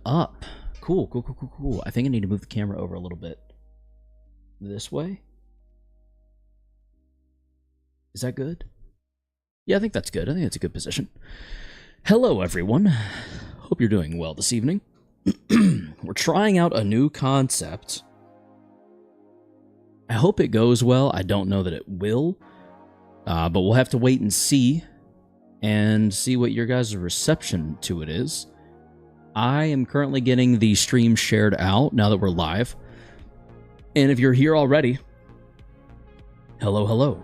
Up. Cool, cool, cool, cool, cool. I think I need to move the camera over a little bit. This way? Is that good? Yeah, I think that's good. I think it's a good position. Hello, everyone. Hope you're doing well this evening. We're trying out a new concept. I hope it goes well. I don't know that it will. But we'll have to wait and see what your guys' reception to it is. I am currently getting the stream shared out now that we're live. And if you're here already, hello, hello.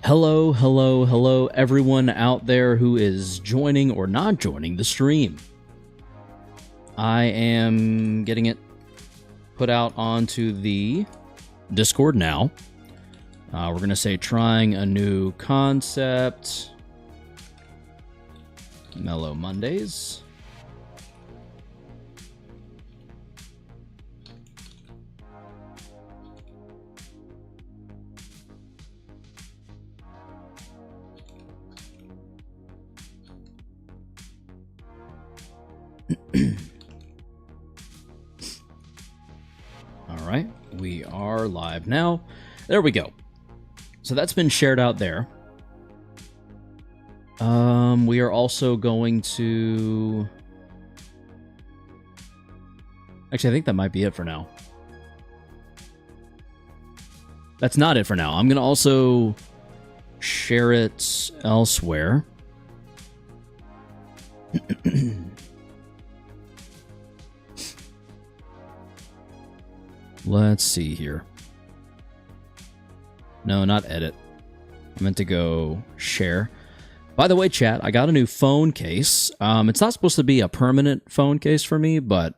Hello, hello, hello, everyone out there who is joining or not joining the stream. I am getting it put out onto the Discord now. We're going to say trying a new concept. Mellow Mondays. All right, we are live now. There we go. So that's been shared out there. We are also going to... Actually, I think that might be it for now. That's not it for now. I'm going to also share it elsewhere. Let's see here. No, not edit. I meant to go share. By the way, chat, I got a new phone case. It's not supposed to be a permanent phone case for me, but...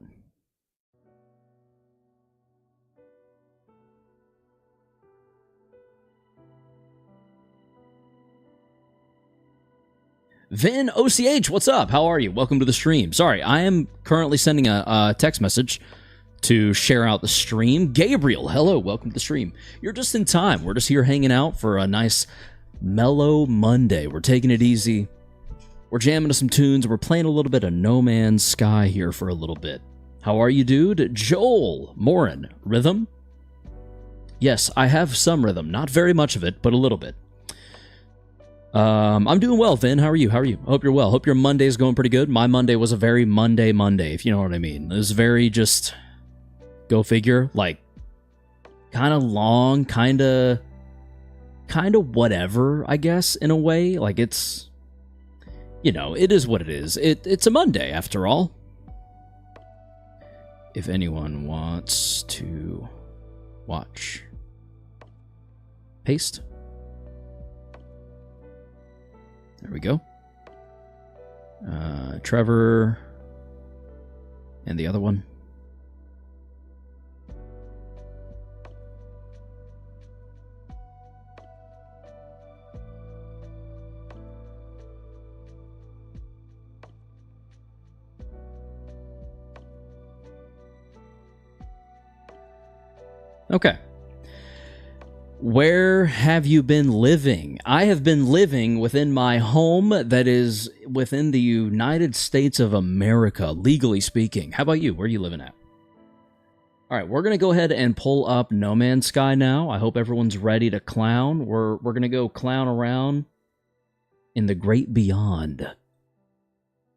Vin OCH, what's up? How are you? Welcome to the stream. Sorry, I am currently sending a text message to share out the stream. Gabriel, hello, welcome to the stream. You're just in time. We're just here hanging out for a nice mellow Monday. We're taking it easy. We're jamming to some tunes. We're playing a little bit of No Man's Sky here for a little bit. How are you, dude? Joel Morin, rhythm? Yes, I have some rhythm. Not very much of it, but a little bit. I'm doing well, Vin. How are you? How are you? I hope you're well. Hope your Monday's going pretty good. My Monday was a very Monday, if you know what I mean. It was very just... Go figure, like, kind of long, kind of whatever, I guess, in a way. Like, it's, you know, it is what it is. It's a Monday, after all. If anyone wants to watch. Paste. There we go. Trevor. And the other one. Okay. Where have you been living? I have been living within my home that is within the United States of America, legally speaking. How about you? Where are you living at? All right, we're going to go ahead and pull up No Man's Sky now. I hope everyone's ready to clown. We're going to go clown around in the great beyond.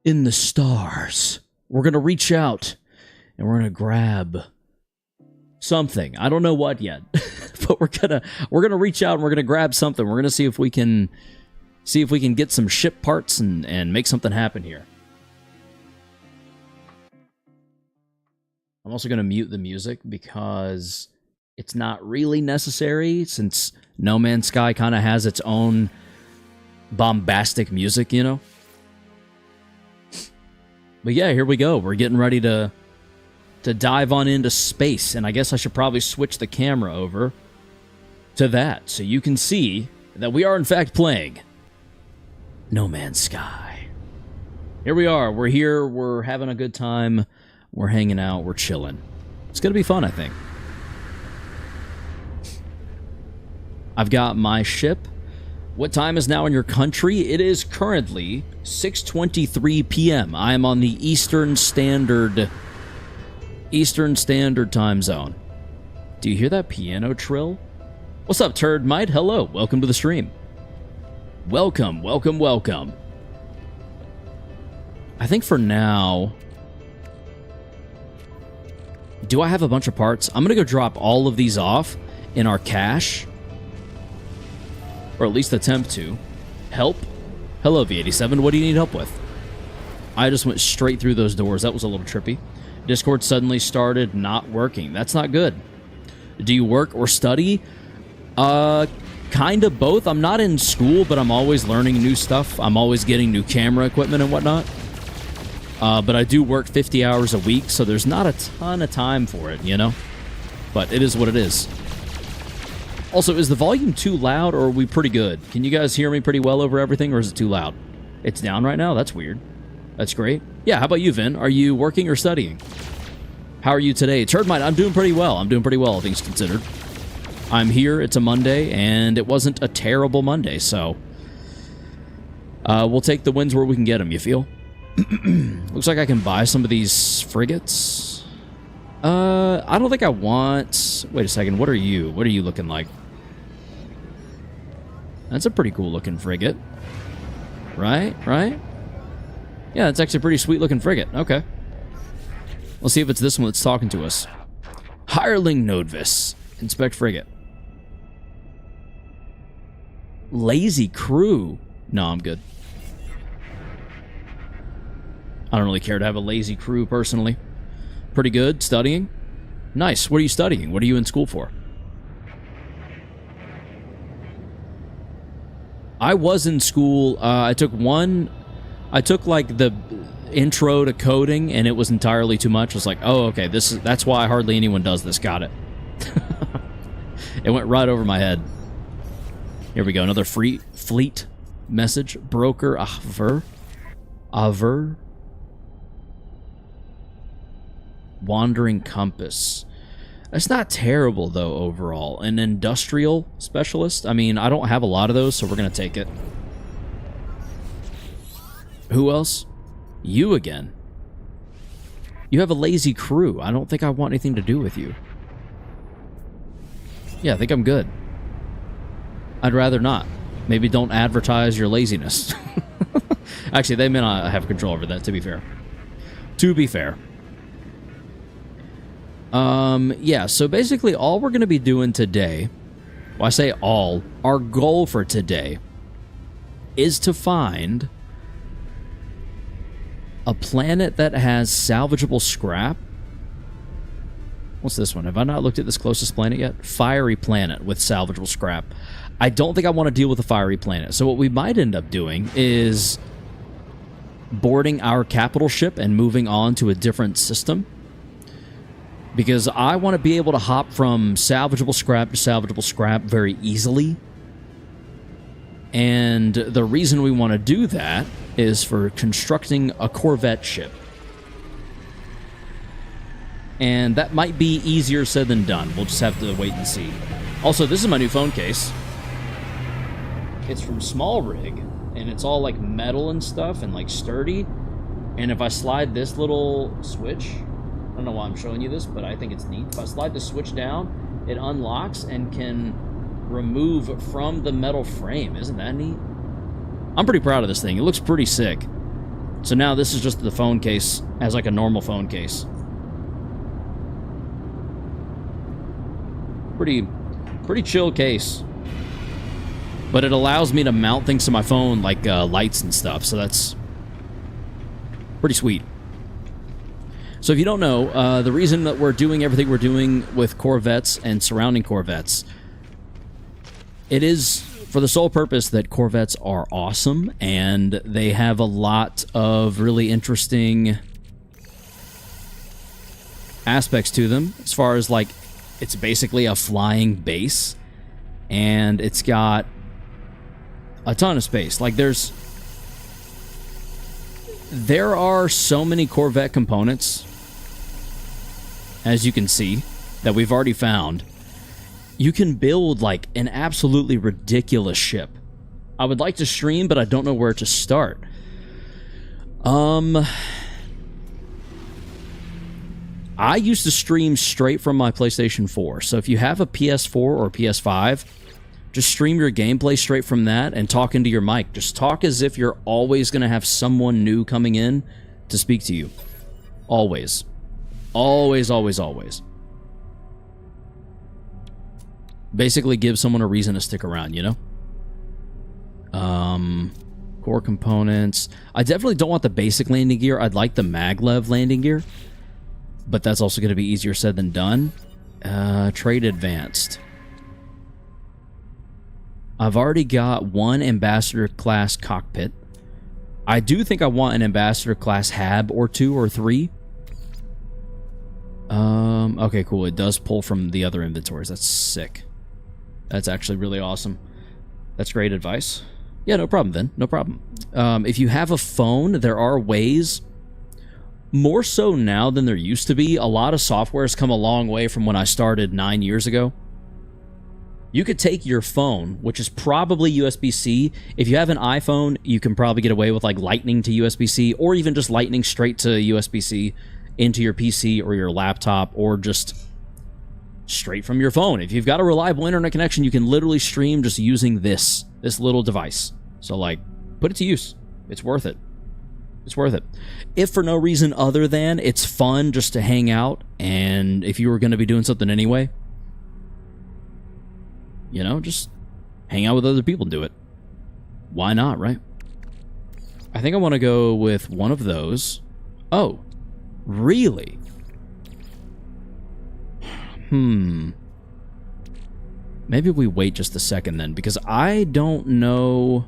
In the stars. We're going to reach out and we're going to grab... something. I don't know what yet, but we're gonna reach out and we're gonna grab something. We're gonna see if we can get some ship parts and make something happen here. I'm also gonna mute the music because it's not really necessary since No Man's Sky kind of has its own bombastic music, you know. But yeah, here we go. We're getting ready to dive on into space, and I guess I should probably switch the camera over to that so you can see that we are in fact playing No Man's Sky. Here we are. We're here. We're having a good time. We're hanging out. We're chilling. It's going to be fun, I think. I've got my ship. What time is now in your country? It is currently 6:23 p.m. I am on the Eastern Standard Time Zone. Do you hear that piano trill? What's up, Turd Mite? Hello, welcome to the stream. Welcome, welcome, welcome. I think for now... Do I have a bunch of parts? I'm going to go drop all of these off in our cache. Or at least attempt to. Help? Hello, V87. What do you need help with? I just went straight through those doors. That was a little trippy. Discord suddenly started not working. That's not good. Do you work or study? Kind of both. I'm not in school, but I'm always learning new stuff. I'm always getting new camera equipment and whatnot. But I do work 50 hours a week, so there's not a ton of time for it, you know? But it is what it is. Also, is the volume too loud, or are we pretty good? Can you guys hear me pretty well over everything, or is it too loud? It's down right now? That's weird. That's great. Yeah, how about you, Vin? Are you working or studying? How are you today? Turdmite, I'm doing pretty well. I'm doing pretty well, all things considered. I'm here. It's a Monday, and it wasn't a terrible Monday, so... we'll take the wins where we can get them, you feel? Looks like I can buy some of these frigates. I don't think I want... Wait a second, what are you? What are you looking like? That's a pretty cool-looking frigate. Right? Right? Yeah, it's actually a pretty sweet-looking frigate. Okay. Let's see if it's this one that's talking to us. Hireling Nodvis. Inspect frigate. Lazy crew. No, I'm good. I don't really care to have a lazy crew, personally. Pretty good. Studying? Nice. What are you studying? What are you in school for? I was in school. I took like the intro to coding, and it was entirely too much. I was like, oh, okay, that's why hardly anyone does this. Got it. It went right over my head. Here we go. Another fleet message. Broker Aver. Wandering Compass. That's not terrible, though, overall. An industrial specialist? I mean, I don't have a lot of those, so we're going to take it. Who else? You again. You have a lazy crew. I don't think I want anything to do with you. Yeah, I think I'm good. I'd rather not. Maybe don't advertise your laziness. Actually, they may not have control over that, to be fair. To be fair. Yeah, so basically all we're going to be doing today, well, I say all, our goal for today is to find a planet that has salvageable scrap. What's this one? Have I not looked at this closest planet yet? Fiery planet with salvageable scrap. I don't think I want to deal with a fiery planet. So what we might end up doing is boarding our capital ship and moving on to a different system. Because I want to be able to hop from salvageable scrap to salvageable scrap very easily. And the reason we want to do that is for constructing a Corvette ship. And that might be easier said than done. We'll just have to wait and see. Also, this is my new phone case. It's from Small Rig, and it's all like metal and stuff and like sturdy. And if I slide this little switch... I don't know why I'm showing you this, but I think it's neat. If I slide the switch down, it unlocks and can remove from the metal frame. Isn't that neat? I'm pretty proud of this thing. It looks pretty sick. So now this is just the phone case as like a normal phone case. Pretty chill case. But it allows me to mount things to my phone like lights and stuff, so that's pretty sweet. So if you don't know, the reason that we're doing everything we're doing with Corvettes and surrounding Corvettes, it is for the sole purpose that Corvettes are awesome, and they have a lot of really interesting aspects to them, as far as, like, it's basically a flying base, and it's got a ton of space. Like, there are so many Corvette components as you can see, that we've already found, you can build like an absolutely ridiculous ship. I would like to stream, but I don't know where to start. I used to stream straight from my PlayStation 4. So if you have a PS4 or PS5, just stream your gameplay straight from that and talk into your mic. Just talk as if you're always going to have someone new coming in to speak to you. Always. Always, always, always. Basically give someone a reason to stick around, you know? Core components. I definitely don't want the basic landing gear. I'd like the maglev landing gear. But that's also going to be easier said than done. Trade advanced. I've already got one ambassador class cockpit. I do think I want an ambassador class hab or 2 or 3. Okay, cool. It does pull from the other inventories. That's sick. That's actually really awesome. That's great advice. Yeah, no problem then. No problem. If you have a phone, there are ways, more so now than there used to be. A lot of software has come a long way from when I started 9 years ago. You could take your phone, which is probably USB-C. If you have an iPhone, you can probably get away with like Lightning to USB-C, or even just Lightning straight to USB-C into your PC or your laptop, or just straight from your phone. If you've got a reliable internet connection, you can literally stream just using this little device. So like, put it to use. It's worth it. It's worth it. If for no reason other than it's fun just to hang out, and if you were going to be doing something anyway, you know, just hang out with other people and do it. Why not, right? I think I want to go with one of those. Oh, really? Maybe we wait just a second then, because I don't know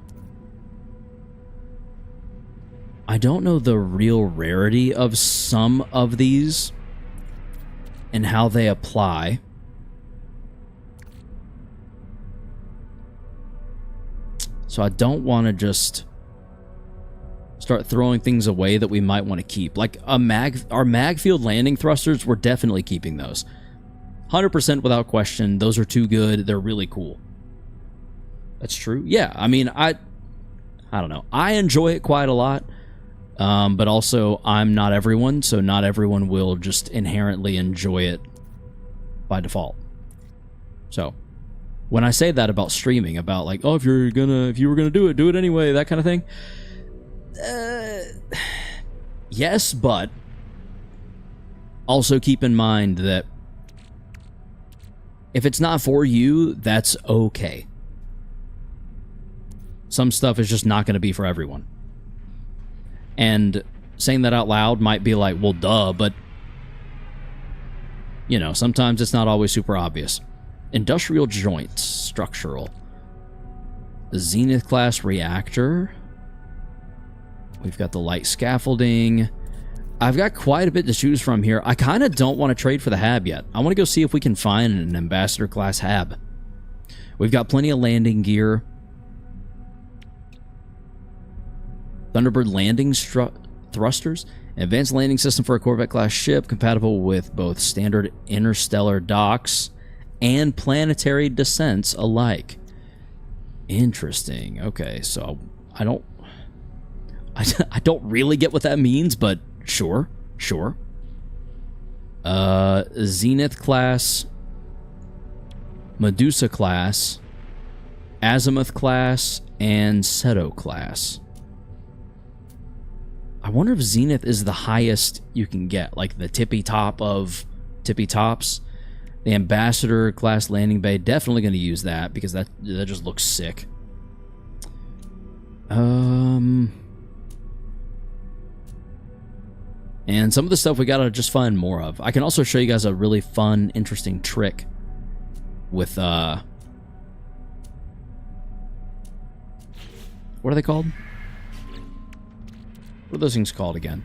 the real rarity of some of these and how they apply. So I don't want to just start throwing things away that we might want to keep. Like our mag field landing thrusters, we're definitely keeping those. 100% without question. Those are too good. They're really cool. That's true. Yeah, I mean, I don't know. I enjoy it quite a lot. But also, I'm not everyone, so not everyone will just inherently enjoy it by default. So, when I say that about streaming, about like, oh, if you were gonna do it anyway, that kind of thing. Yes, but also keep in mind that if it's not for you, that's okay. Some stuff is just not going to be for everyone. And saying that out loud might be like, well, duh, but, you know, sometimes it's not always super obvious. Industrial joints, structural. The Zenith class reactor. We've got the light scaffolding. I've got quite a bit to choose from here. I kind of don't want to trade for the hab yet. I want to go see if we can find an ambassador class hab. We've got plenty of landing gear. Thunderbird landing thrusters. Advanced landing system for a Corvette class ship, compatible with both standard interstellar docks and planetary descents alike. Interesting. Okay, so I don't really get what that means, but sure. Zenith class, Medusa class, Azimuth class, and Seto class. I wonder if Zenith is the highest you can get, like the tippy top of tippy tops. The Ambassador class landing bay, definitely going to use that because that just looks sick. And some of the stuff we gotta just find more of. I can also show you guys a really fun, interesting trick with, what are they called? What are those things called again?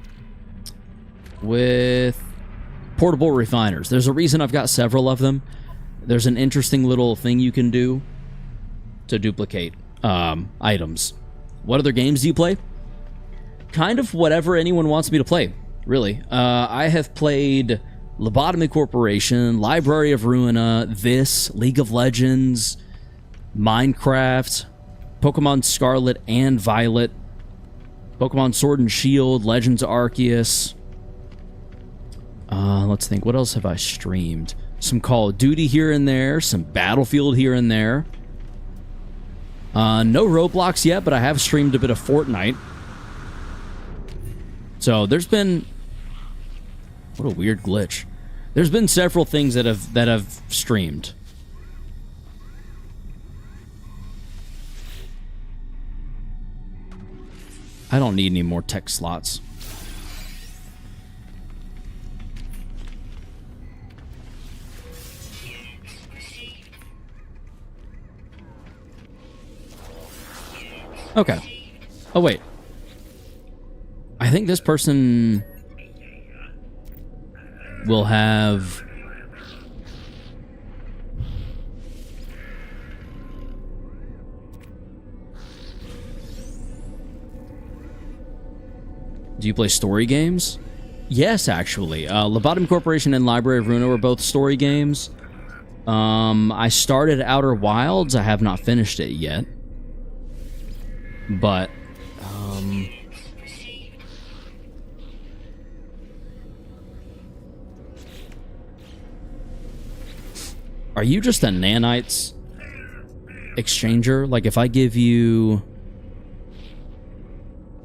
With portable refiners. There's a reason I've got several of them. There's an interesting little thing you can do to duplicate items. What other games do you play? Kind of whatever anyone wants me to play. Really. I have played Lobotomy Corporation, Library of Ruina, this, League of Legends, Minecraft, Pokemon Scarlet and Violet, Pokemon Sword and Shield, Legends Arceus. Let's think, what else have I streamed? Some Call of Duty here and there, some Battlefield here and there. No Roblox yet, but I have streamed a bit of Fortnite. So there's been... What a weird glitch. There's been several things that have streamed. I don't need any more tech slots. Okay. Oh, wait. I think this person will have... Do you play story games? Yes, actually. Lobotomy Corporation and Library of Ruina were both story games. I started Outer Wilds. I have not finished it yet. But, are you just a nanites exchanger? Like, if I give you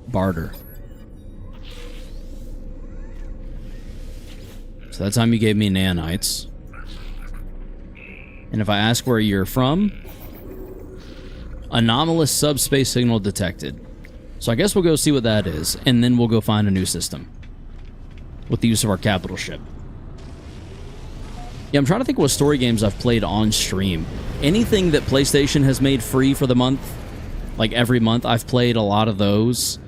barter. So that time you gave me nanites. And if I ask where you're from, anomalous subspace signal detected. So I guess we'll go see what that is, and then we'll go find a new system with the use of our capital ship. Yeah, I'm trying to think what story games I've played on stream. Anything that PlayStation has made free for the month, like every month, I've played a lot of those.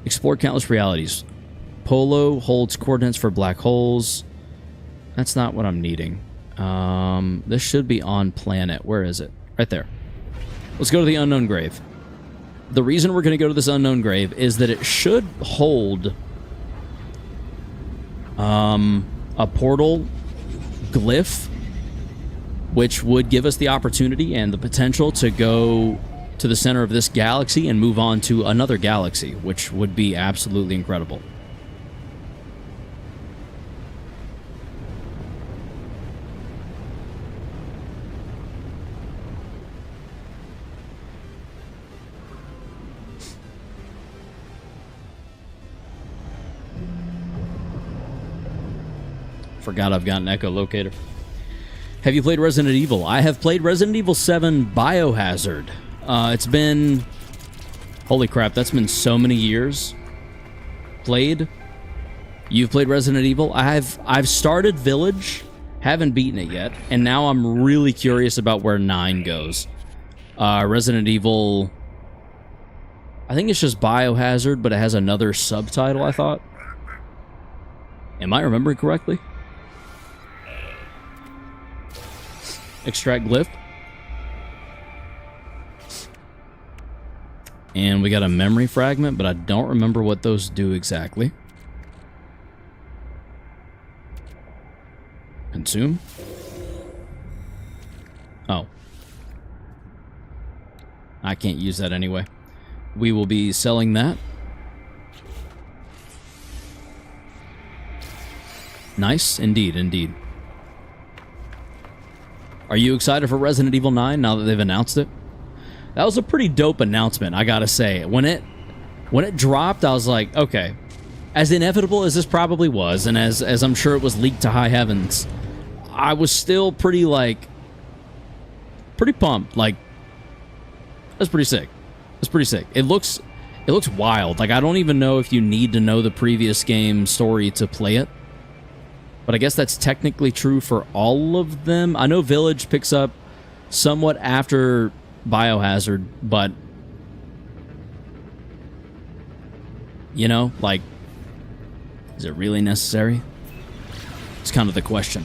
Explore countless realities. Polo holds coordinates for black holes. That's not what I'm needing. This should be on planet. Where is it? Right there. Let's go to the unknown grave. The reason we're going to go to this unknown grave is that it should hold a portal glyph, which would give us the opportunity and the potential to go to the center of this galaxy and move on to another galaxy, which would be absolutely incredible. Forgot I've got an echolocator. Have you played Resident Evil? I have played Resident Evil 7 Biohazard. It's been... Holy crap, that's been so many years. Played. You've played Resident Evil? I've started Village, haven't beaten it yet, and now I'm really curious about where 9 goes. Resident Evil... I think it's just Biohazard, but it has another subtitle, I thought. Am I remembering correctly? Extract glyph. And we got a memory fragment, but I don't remember what those do exactly. Consume. Oh. I can't use that anyway. We will be selling that. Nice, indeed, indeed. Are you excited for Resident Evil 9 now that they've announced it? That was a pretty dope announcement, I gotta say. When it dropped, I was like, okay. As inevitable as this probably was, and as I'm sure it was leaked to high heavens, I was still pretty pumped. Like, that's pretty sick. That's pretty sick. It looks wild. Like, I don't even know if you need to know the previous game story to play it. But I guess that's technically true for all of them. I know Village picks up somewhat after Biohazard, but... You know, like... Is it really necessary? It's kind of the question.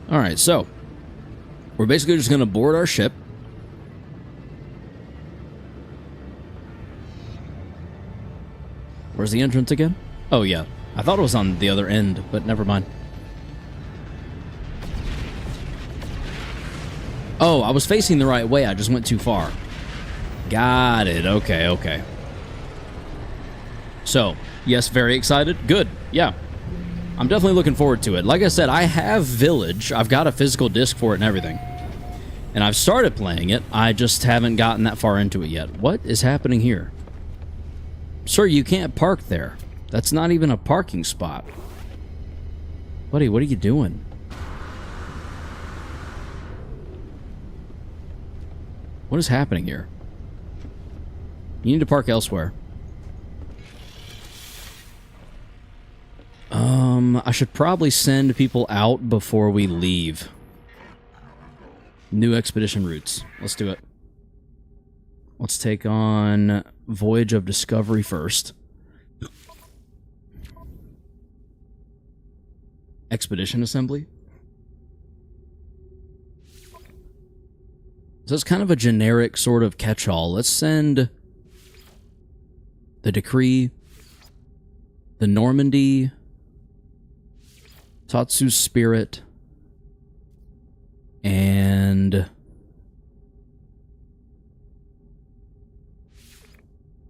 Alright, so we're basically just going to board our ship. Where's the entrance again? Oh, yeah. I thought it was on the other end, but never mind. Oh, I was facing the right way. I just went too far. Got it. Okay, okay. So, yes, very excited. Good. Yeah. I'm definitely looking forward to it. Like I said, I have Village. I've got a physical disc for it and everything. And I've started playing it. I just haven't gotten that far into it yet. What is happening here? Sir, you can't park there. That's not even a parking spot. Buddy, what are you doing? What is happening here? You need to park elsewhere. I should probably send people out before we leave. New expedition routes. Let's do it. Let's take on Voyage of Discovery first. Expedition Assembly. So it's kind of a generic sort of catch-all. Let's send the Decree, the Normandy, Tatsu's Spirit, and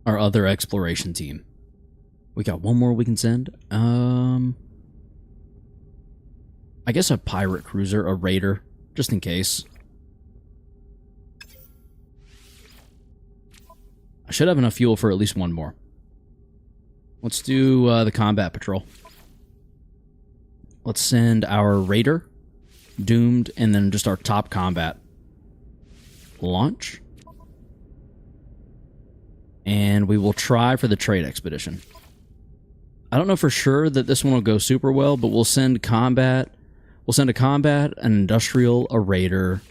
our other exploration team. We got one more we can send. I guess a pirate cruiser, a raider, just in case. I should have enough fuel for at least one more. Let's do the combat patrol. Let's send our raider, Doomed, and then just our top combat. Launch. And we will try for the trade expedition. I don't know for sure that this one will go super well, but we'll send combat. We'll send a combat, an industrial, a raider,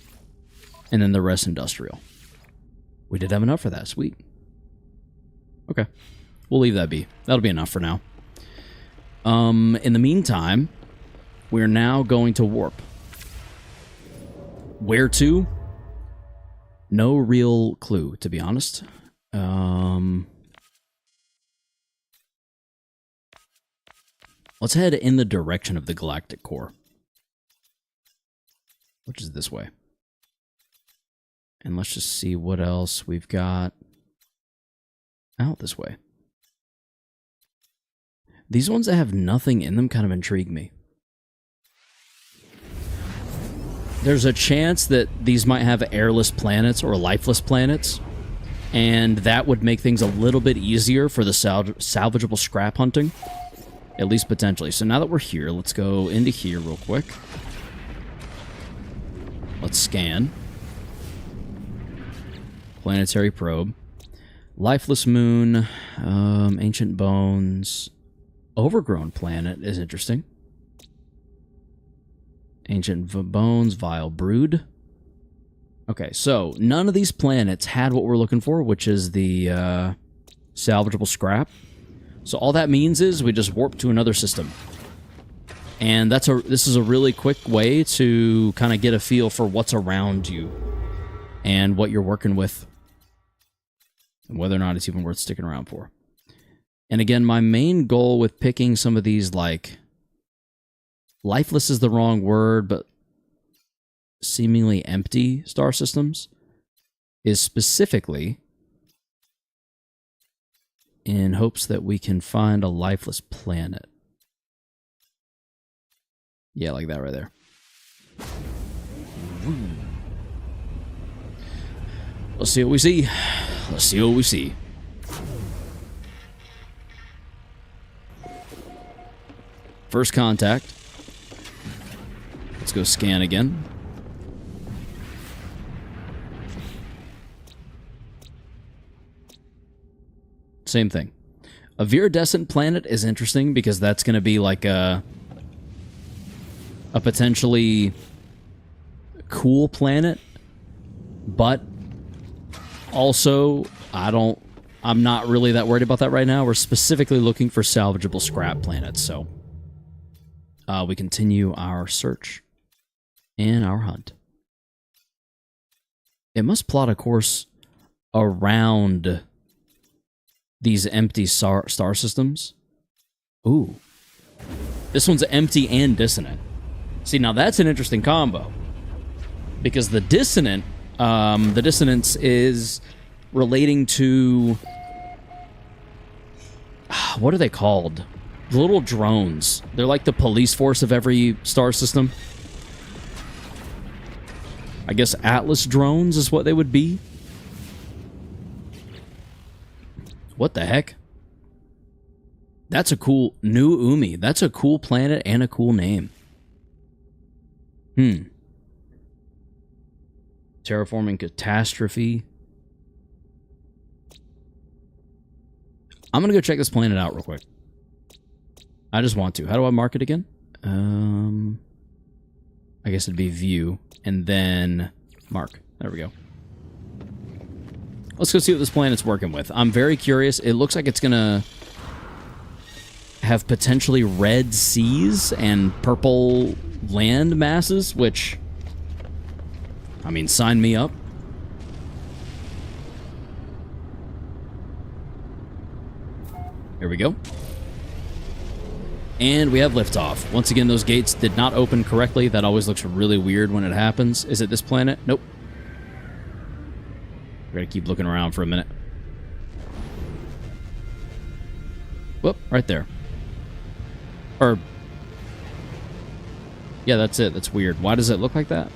and then the rest industrial. We did have enough for that. Sweet. Okay. We'll leave that be. That'll be enough for now. In the meantime, we're now going to warp. Where to? No real clue, to be honest. Let's head in the direction of the Galactic Core. Which is this way. And let's just see what else we've got out this way. These ones that have nothing in them kind of intrigue me. There's a chance that these might have airless planets or lifeless planets, and that would make things a little bit easier for the salvageable scrap hunting, at least potentially. So now that we're here, let's go into here real quick. Let's scan. Planetary probe. Lifeless moon. Ancient bones. Overgrown planet is interesting. Ancient bones. Vile brood. Okay, so none of these planets had what we're looking for, which is the salvageable scrap. So all that means is we just warp to another system. And this is a really quick way to kind of get a feel for what's around you and what you're working with and whether or not it's even worth sticking around for. And again, my main goal with picking some of these, like, lifeless is the wrong word, but seemingly empty star systems is specifically in hopes that we can find a lifeless planet. Yeah, like that right there. Let's see what we see. Let's see what we see. First contact. Let's go scan again. Same thing. A viridescent planet is interesting because that's going to be like a potentially cool planet, but also I'm not really that worried about that right now. We're specifically looking for salvageable scrap planets, so we continue our search and our hunt. It must plot a course around these empty star systems. Ooh. This one's empty and dissonant. See, now that's an interesting combo. Because the dissonance is relating to... What are they called? The little drones. They're like the police force of every star system. I guess Atlas drones is what they would be. What the heck? That's a cool... New Umi. That's a cool planet and a cool name. Terraforming catastrophe. I'm gonna go check this planet out real quick. I just want to. How do I mark it again? I guess it'd be view and then mark. There we go. Let's go see what this planet's working with. I'm very curious. It looks like it's gonna have potentially red seas and purple land masses, which, I mean, sign me up. Here we go. And we have liftoff. Once again, those gates did not open correctly. That always looks really weird when it happens. Is it this planet? Nope. We're gonna keep looking around for a minute. Whoop, right there. Or... yeah, that's it. That's weird. Why does it look like that?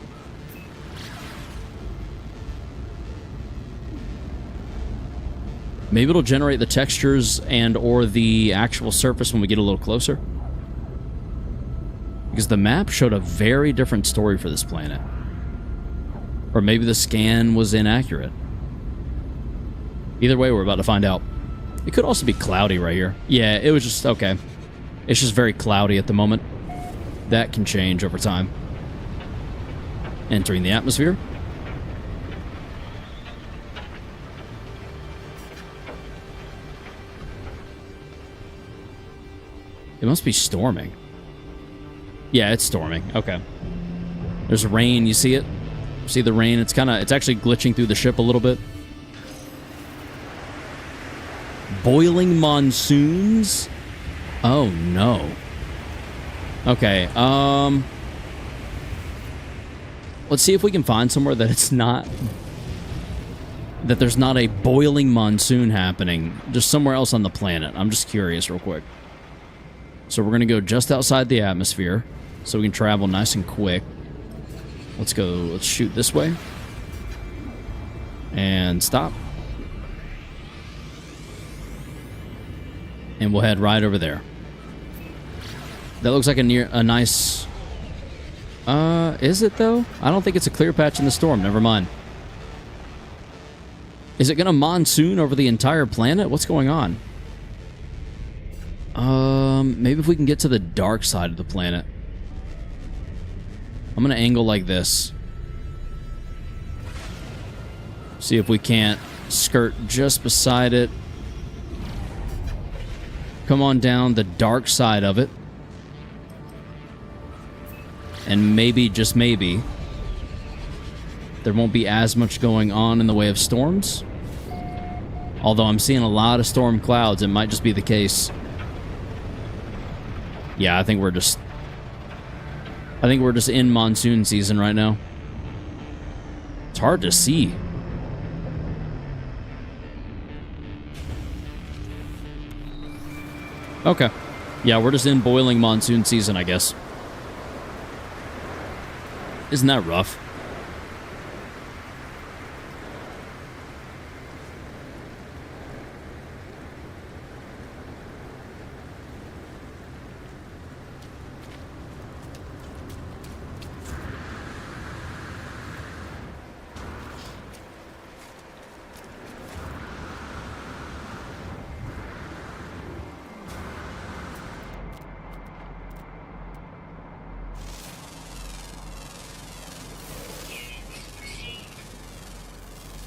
Maybe it'll generate the textures and or the actual surface when we get a little closer. Because the map showed a very different story for this planet. Or maybe the scan was inaccurate. Either way, we're about to find out. It could also be cloudy right here. Yeah, it was just... okay. It's just very cloudy at the moment. That can change over time. Entering the atmosphere. It must be storming. Yeah, it's storming. Okay. There's rain. You see it? See the rain? It's actually glitching through the ship a little bit. Boiling monsoons? Oh, no. Okay, let's see if we can find somewhere that it's not... that there's not a boiling monsoon happening. Just somewhere else on the planet. I'm just curious real quick. So we're going to go just outside the atmosphere so we can travel nice and quick. Let's go. Let's shoot this way. And stop. And we'll head right over there. That looks like a nice... is it though? I don't think it's a clear patch in the storm. Never mind. Is it going to monsoon over the entire planet? What's going on? Maybe if we can get to the dark side of the planet. I'm going to angle like this. See if we can't skirt just beside it. Come on down the dark side of it. And maybe, just maybe, there won't be as much going on in the way of storms. Although I'm seeing a lot of storm clouds, it might just be the case. Yeah, I think we're just in monsoon season right now. It's hard to see. Okay. Yeah, we're just in boiling monsoon season, I guess. Isn't that rough?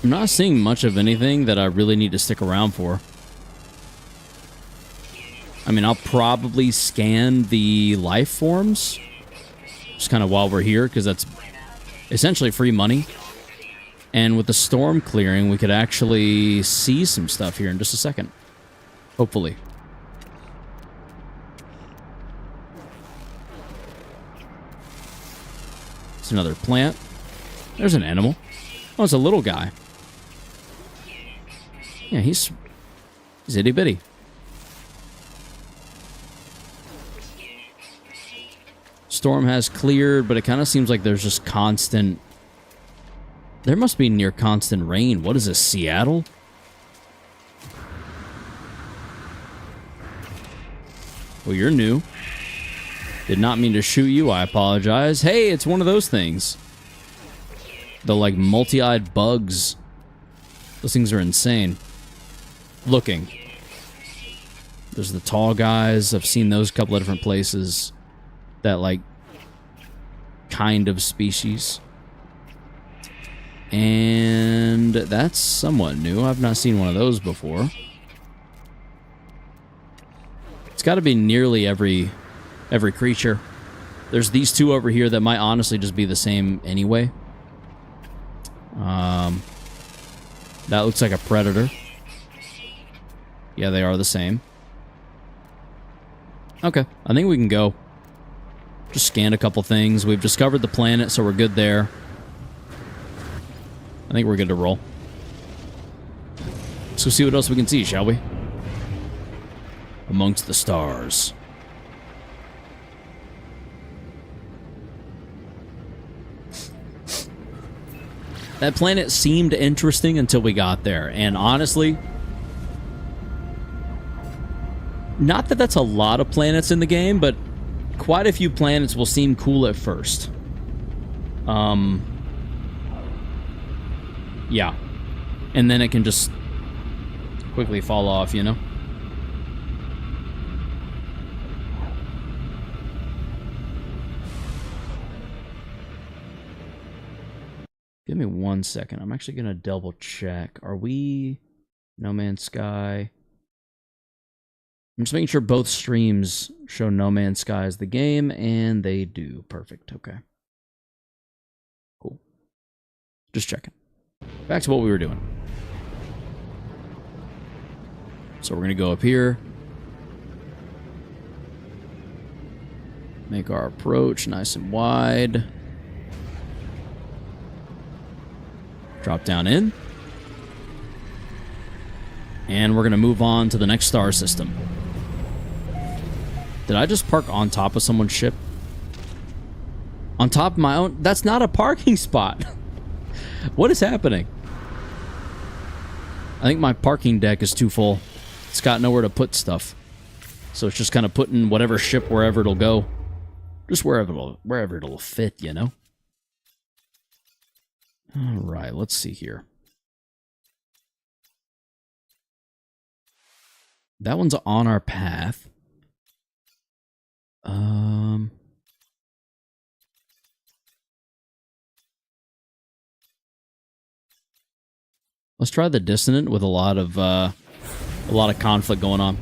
I'm not seeing much of anything that I really need to stick around for. I mean, I'll probably scan the life forms just kind of while we're here, because that's essentially free money. And with the storm clearing, we could actually see some stuff here in just a second. Hopefully. It's another plant. There's an animal. Oh, it's a little guy. Yeah, he's itty bitty. Storm has cleared, but it kind of seems like there's just constant... There must be near constant rain. What is this, Seattle? Well, you're new. Did not mean to shoot you. I apologize. Hey, it's one of those things. The, like, multi-eyed bugs. Those things are insane. Looking. There's the tall guys. I've seen those a couple of different places. That, like, kind of species. And that's somewhat new. I've not seen one of those before. It's got to be nearly every creature. There's these two over here that might honestly just be the same anyway. That looks like a predator. Yeah, they are the same. Okay, I think we can go. Just scan a couple things. We've discovered the planet, so we're good there. I think we're good to roll. Let's go see what else we can see, shall we? Amongst the stars. That planet seemed interesting until we got there, and honestly, not that that's a lot of planets in the game, but quite a few planets will seem cool at first. Yeah. And then it can just quickly fall off, you know? Give me 1 second. I'm actually going to double check. Are we No Man's Sky? I'm just making sure both streams show No Man's Sky as the game, and they do. Perfect. Okay. Cool. Just checking. Back to what we were doing. So we're going to go up here. Make our approach nice and wide. Drop down in. And we're going to move on to the next star system. Did I just park on top of someone's ship? On top of my own? That's not a parking spot. What is happening? I think my parking deck is too full. It's got nowhere to put stuff. So it's just kind of putting whatever ship wherever it'll go. Just wherever it'll fit, you know? Alright, let's see here. That one's on our path. Let's try the Dissonant with a lot of conflict going on.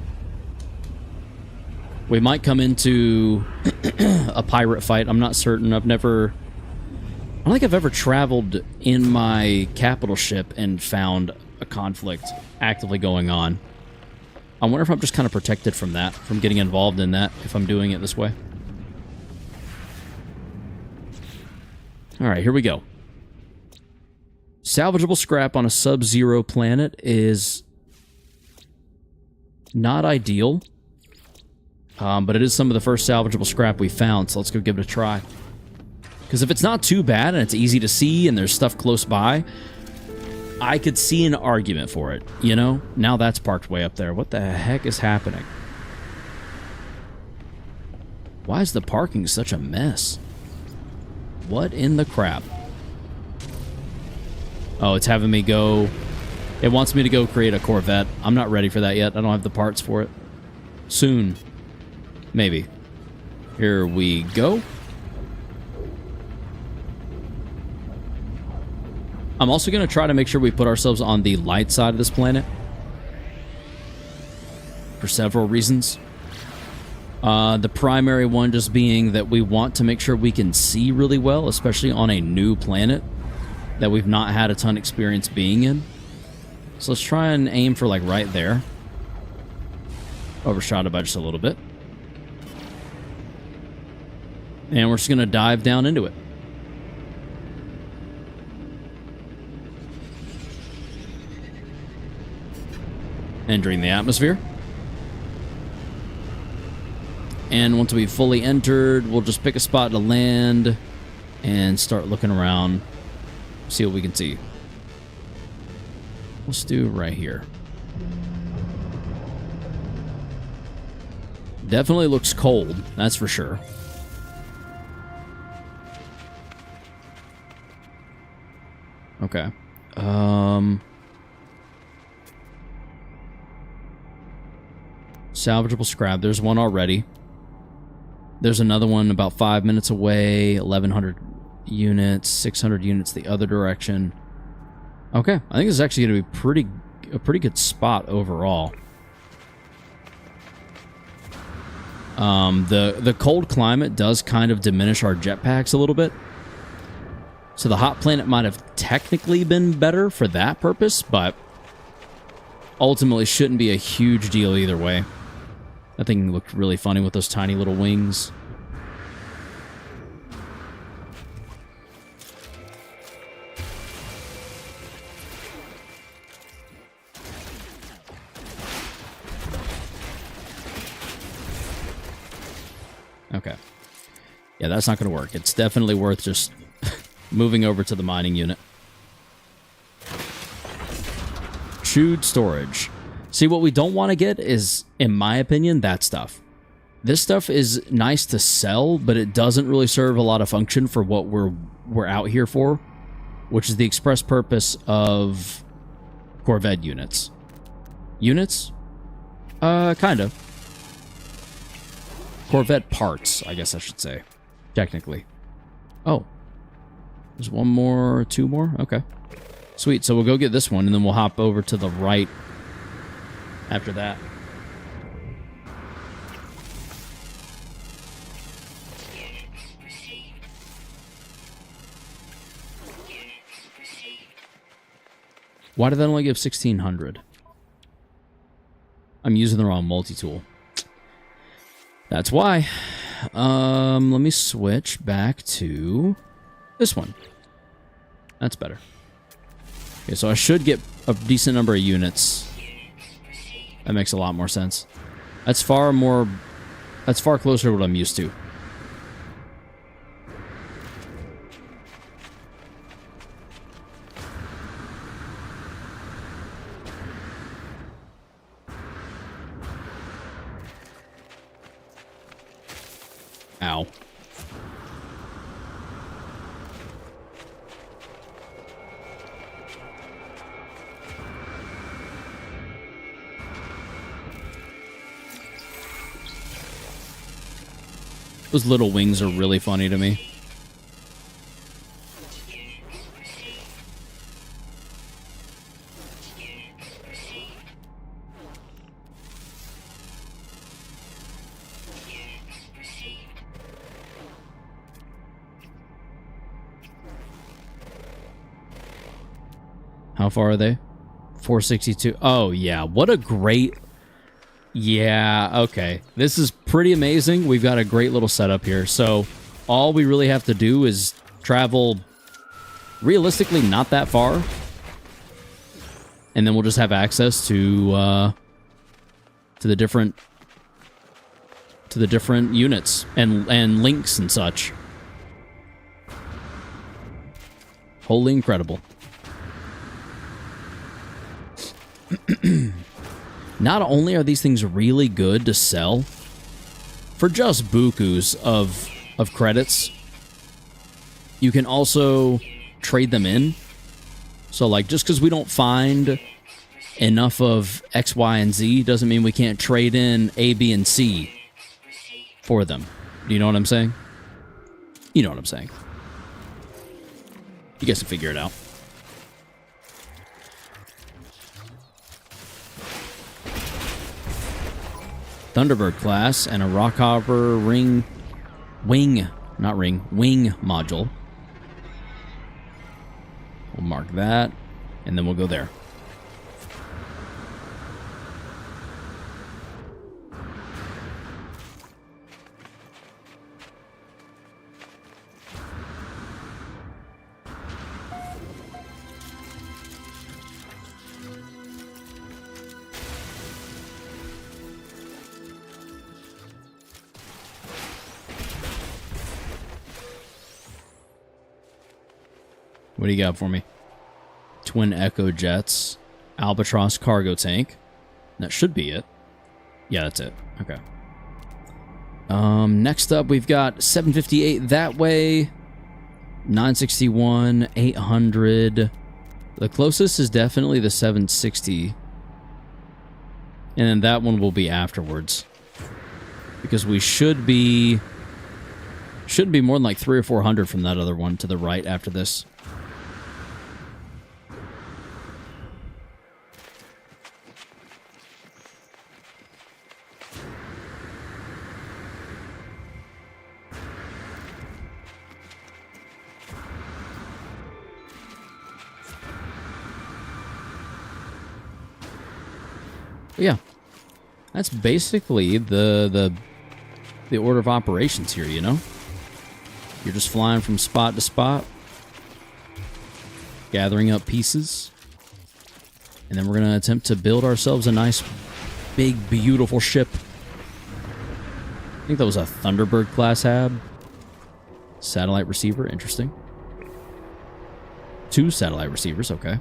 We might come into a pirate fight. I'm not certain. I don't think I've ever traveled in my capital ship and found a conflict actively going on. I wonder if I'm just kind of protected from that, from getting involved in that, if I'm doing it this way. Alright, here we go. Salvageable scrap on a sub-zero planet is not ideal, but it is some of the first salvageable scrap we found, so let's go give it a try. Because if it's not too bad and it's easy to see and there's stuff close by, I could see an argument for it, you know? Now that's parked way up there. What the heck is happening? Why is the parking such a mess? What in the crap? Oh, it's having me go... It wants me to go create a Corvette. I'm not ready for that yet. I don't have the parts for it. Soon. Maybe. Here we go. I'm also going to try to make sure we put ourselves on the light side of this planet. For several reasons. The primary one just being that we want to make sure we can see really well, especially on a new planet that we've not had a ton of experience being in. So let's try and aim for like right there. Overshot it by just a little bit. And we're just going to dive down into it. Entering the atmosphere. And once we've fully entered, we'll just pick a spot to land and start looking around, see what we can see. Let's do right here. Definitely looks cold, that's for sure. Okay. Salvageable scrap. There's one already. There's another one about 5 minutes away. 1,100 units. 600 units the other direction. Okay. I think this is actually going to be a pretty good spot overall. The cold climate does kind of diminish our jetpacks a little bit. So the hot planet might have technically been better for that purpose, but ultimately shouldn't be a huge deal either way. That thing looked really funny with those tiny little wings. Okay. Yeah, that's not going to work. It's definitely worth just moving over to the mining unit. Chewed storage. See, what we don't want to get is, in my opinion, that stuff. This stuff is nice to sell, but it doesn't really serve a lot of function for what we're out here for, which is the express purpose of Corvette units. Units? Kind of. Corvette parts, I guess I should say, technically. Oh. There's one more, two more? Okay. Sweet, so we'll go get this one, and then we'll hop over to the right after that. Why did that only give 1,600? I'm using the wrong multi-tool. That's why. Let me switch back to this one. That's better. Okay, so I should get a decent number of units. That makes a lot more sense. That's far closer to what I'm used to. Ow. Those little wings are really funny to me. How far are they? 462. Oh, yeah. What a great... Yeah, okay. This is pretty amazing. We've got a great little setup here. So all we really have to do is travel realistically not that far. And then we'll just have access to the different units and links and such. Wholly incredible. Not only are these things really good to sell for just bukus of credits, you can also trade them in. So, like, just because we don't find enough of X, Y, and Z doesn't mean we can't trade in A, B, and C for them. Do you know what I'm saying? You know what I'm saying. You guys can figure it out. Thunderbird class and a Rockhopper wing module. We'll mark that, and then we'll go there. What do you got for me? Twin Echo jets, Albatross cargo tank. That should be it. Yeah, that's it. Okay. Next up, we've got 758 that way, 961, 800. The closest is definitely the 760. And then that one will be afterwards. Because we should be more than like 300 or 400 from that other one to the right after this. Yeah, that's basically the order of operations here, you know? You're just flying from spot to spot, gathering up pieces, and then we're going to attempt to build ourselves a nice, big, beautiful ship. I think that was a Thunderbird class hab. Satellite receiver, interesting. 2 satellite receivers, okay.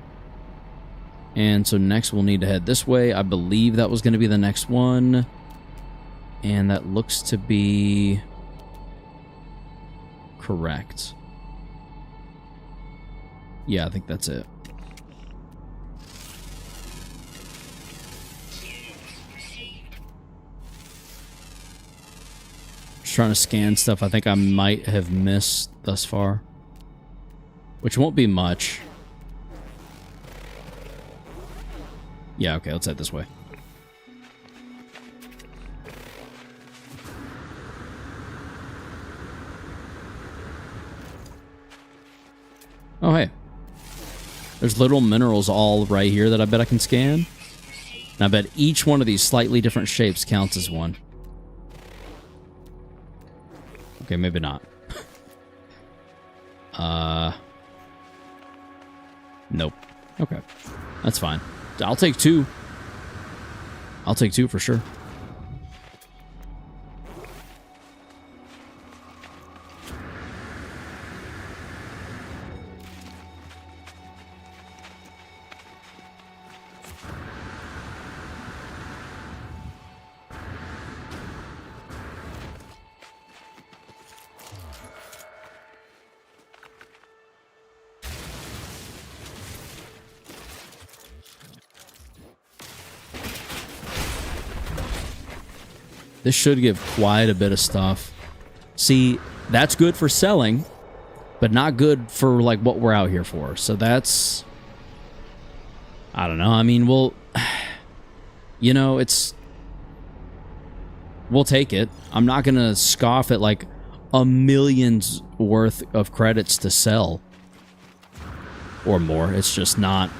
And so next we'll need to head this way. I believe that was going to be the next one. And that looks to be correct. Yeah, I think that's it. Just trying to scan stuff I think I might have missed thus far. Which won't be much. Yeah, okay, let's head this way. Oh, hey. There's little minerals all right here that I bet I can scan. And I bet each one of these slightly different shapes counts as one. Okay, maybe not. Nope. Okay. That's fine. I'll take 2. I'll take 2 for sure. This should give quite a bit of stuff. See, that's good for selling, but not good for like what we're out here for. So that's, I don't know. I mean, we'll, you know, we'll take it. I'm not going to scoff at like a million's worth of credits to sell or more. It's just not.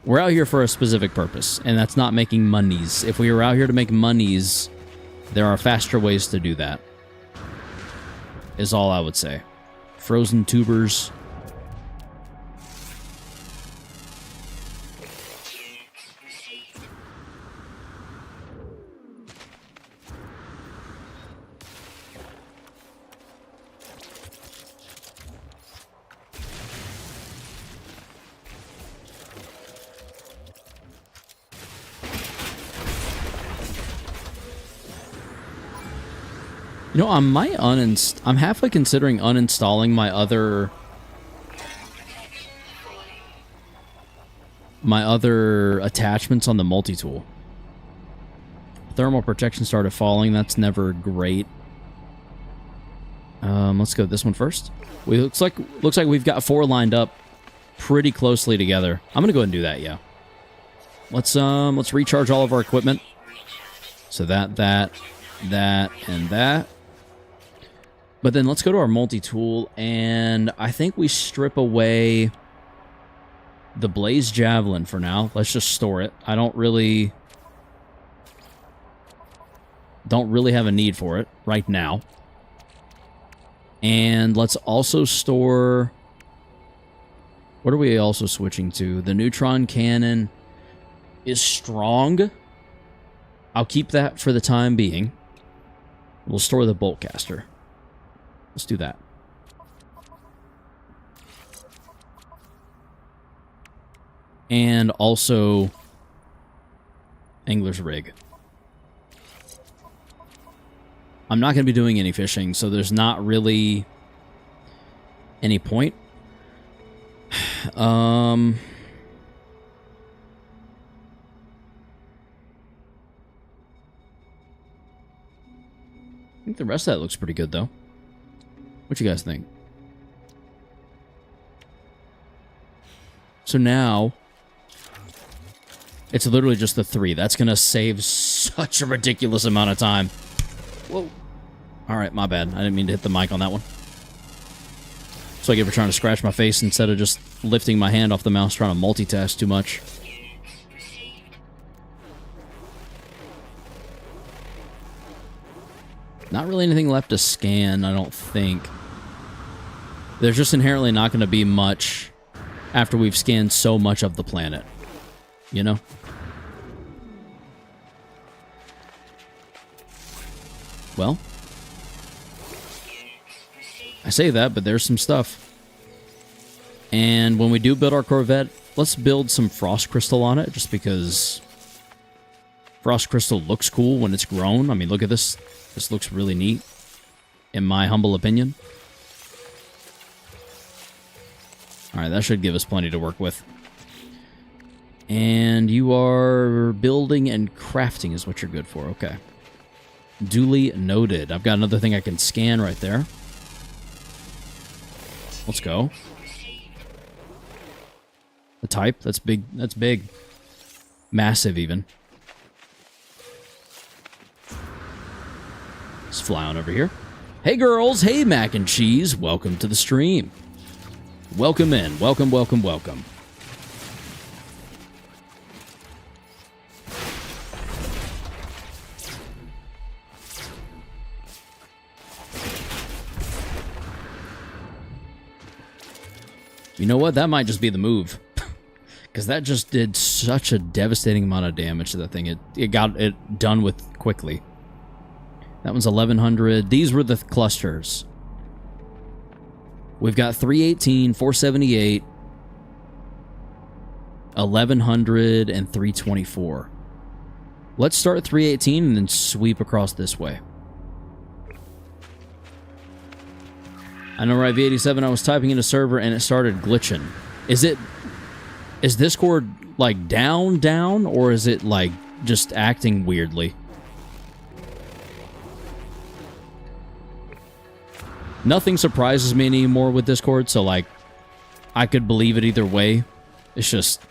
We're out here for a specific purpose, and that's not making monies. If we were out here to make monies, there are faster ways to do that. Is all I would say. Frozen tubers. You know, I might I'm halfway considering uninstalling my other attachments on the multi-tool. Thermal protection started falling. That's never great. Let's go this one first. Looks like we've got 4 lined up pretty closely together. I'm gonna go ahead and do that, yeah. let's recharge all of our equipment. So that, and that. But then let's go to our multi-tool, and I think we strip away the Blaze Javelin for now. Let's just store it. I don't really have a need for it right now. And let's also store... What are we also switching to? The neutron cannon is strong. I'll keep that for the time being. We'll store the bolt caster. Let's do that. And also Angler's Rig. I'm not going to be doing any fishing, so there's not really any point. I think the rest of that looks pretty good, though. What you guys think? So now, it's literally just the 3. That's going to save such a ridiculous amount of time. Whoa. Alright, my bad. I didn't mean to hit the mic on that one. So I get for trying to scratch my face instead of just lifting my hand off the mouse trying to multitask too much. Not really anything left to scan, I don't think. There's just inherently not going to be much after we've scanned so much of the planet. You know? Well, I say that, but there's some stuff. And when we do build our Corvette, let's build some frost crystal on it, just because frost crystal looks cool when it's grown. I mean, look at this. This looks really neat, in my humble opinion. Alright, that should give us plenty to work with. And you are building and crafting is what you're good for. Okay. Duly noted. I've got another thing I can scan right there. Let's go. The type, that's big. That's big. Massive, even. Let's fly on over here. Hey, girls. Hey, mac and cheese. Welcome to the stream. Welcome in. Welcome, welcome, welcome. You know what? That might just be the move. Because that just did such a devastating amount of damage to that thing. It got it done with quickly. That one's 1100. These were the clusters. We've got 318, 478, 1100, and 324. Let's start at 318 and then sweep across this way. I know, right, V87, I was typing in a server and it started glitching. Is Discord, like, down, or is it, like, just acting weirdly? Nothing surprises me anymore with Discord, so, like, I could believe it either way. It's just,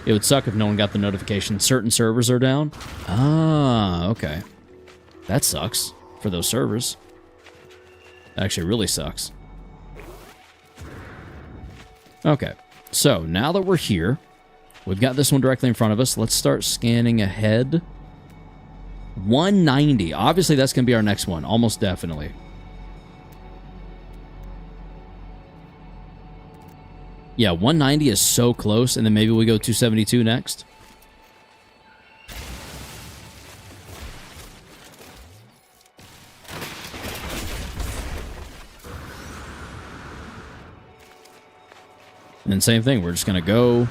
it would suck if no one got the notification certain servers are down. Ah, okay. That sucks for those servers. Actually, really sucks. Okay, so now that we're here, we've got this one directly in front of us. Let's start scanning ahead. 190. Obviously, that's going to be our next one. Almost definitely. Yeah, 190 is so close, and then maybe we go 272 next. And then same thing, we're just going to go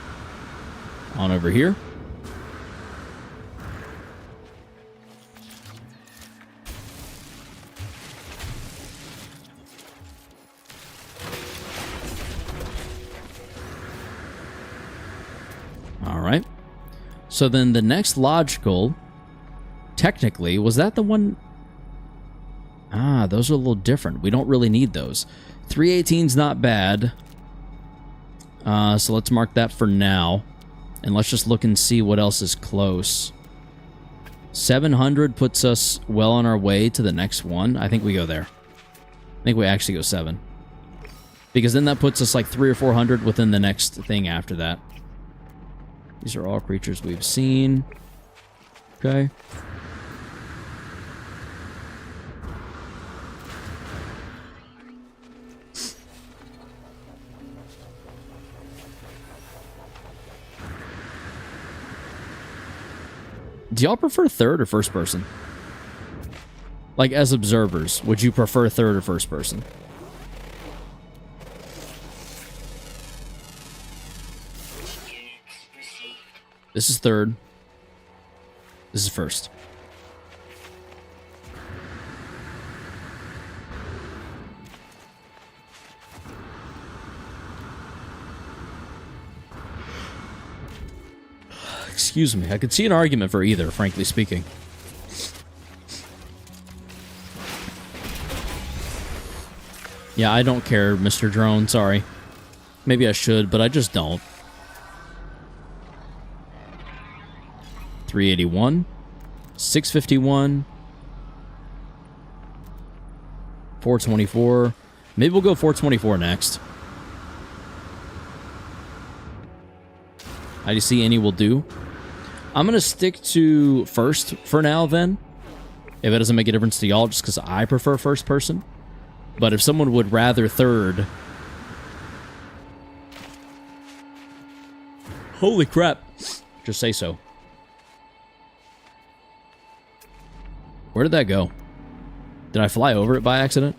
on over here. All right. So then the next logical, technically, was that the one? Ah, those are a little different. We don't really need those. 318's not bad. So let's mark that for now. And let's just look and see what else is close. 700 puts us well on our way to the next one. I think we go there. I think we actually go 7. Because then that puts us like 300 or 400 within the next thing after that. These are all creatures we've seen. Okay. Do y'all prefer third or first person? Like, as observers, would you prefer third or first person? This is third. This is first. Excuse me. I could see an argument for either, frankly speaking. Yeah, I don't care, Mr. Drone. Sorry. Maybe I should, but I just don't. 381. 651. 424. Maybe we'll go 424 next. I just see any will do. I'm going to stick to first for now, then. If it doesn't make a difference to y'all, just because I prefer first person. But if someone would rather third... Holy crap. Just say so. Where did that go? Did I fly over it by accident?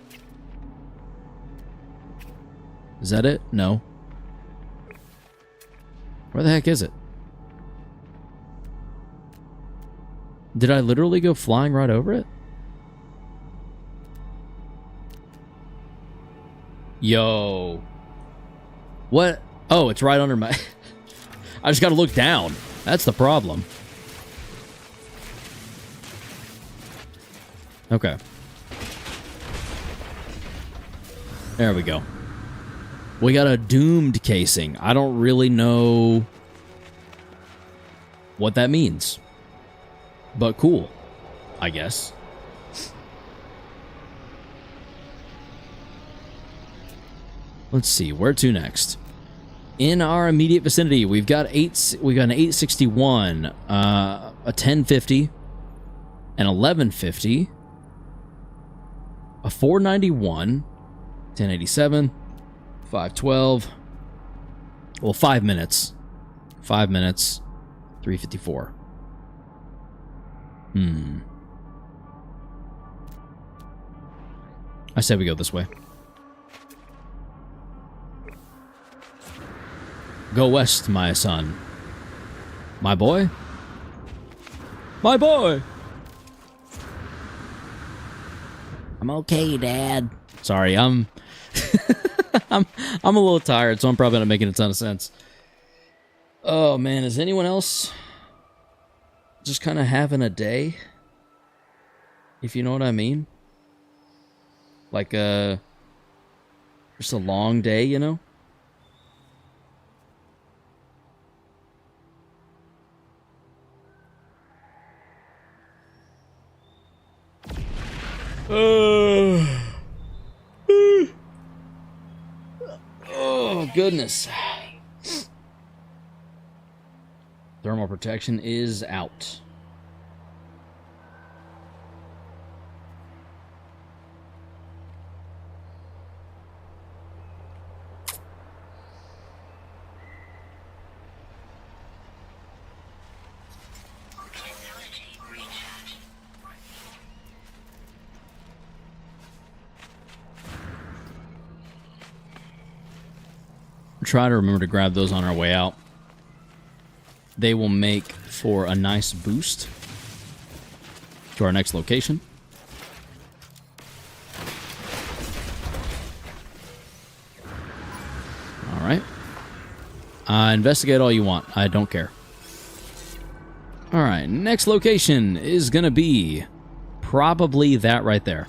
Is that it? No. Where the heck is it? Did I literally go flying right over it? Yo. What? Oh, it's right under my... I just gotta look down. That's the problem. Okay. There we go. We got a doomed casing. I don't really know what that means. But cool, I guess. Let's see, where to next? In our immediate vicinity, we've got an 861, a 1050, an 1150, a 491, 1087, 512. Well, 5 minutes. 5 minutes, 354. I said we go this way. Go west, my son. My boy? My boy! I'm okay, Dad. Sorry, I'm a little tired, so I'm probably not making a ton of sense. Oh, man, is anyone else just kind of having a day? If you know what I mean? Like, just a long day, you know? Oh, goodness. Thermal protection is out. Try to remember to grab those on our way out. They will make for a nice boost to our next location. All right. Investigate all you want. I don't care. All right. Next location is going to be probably that right there.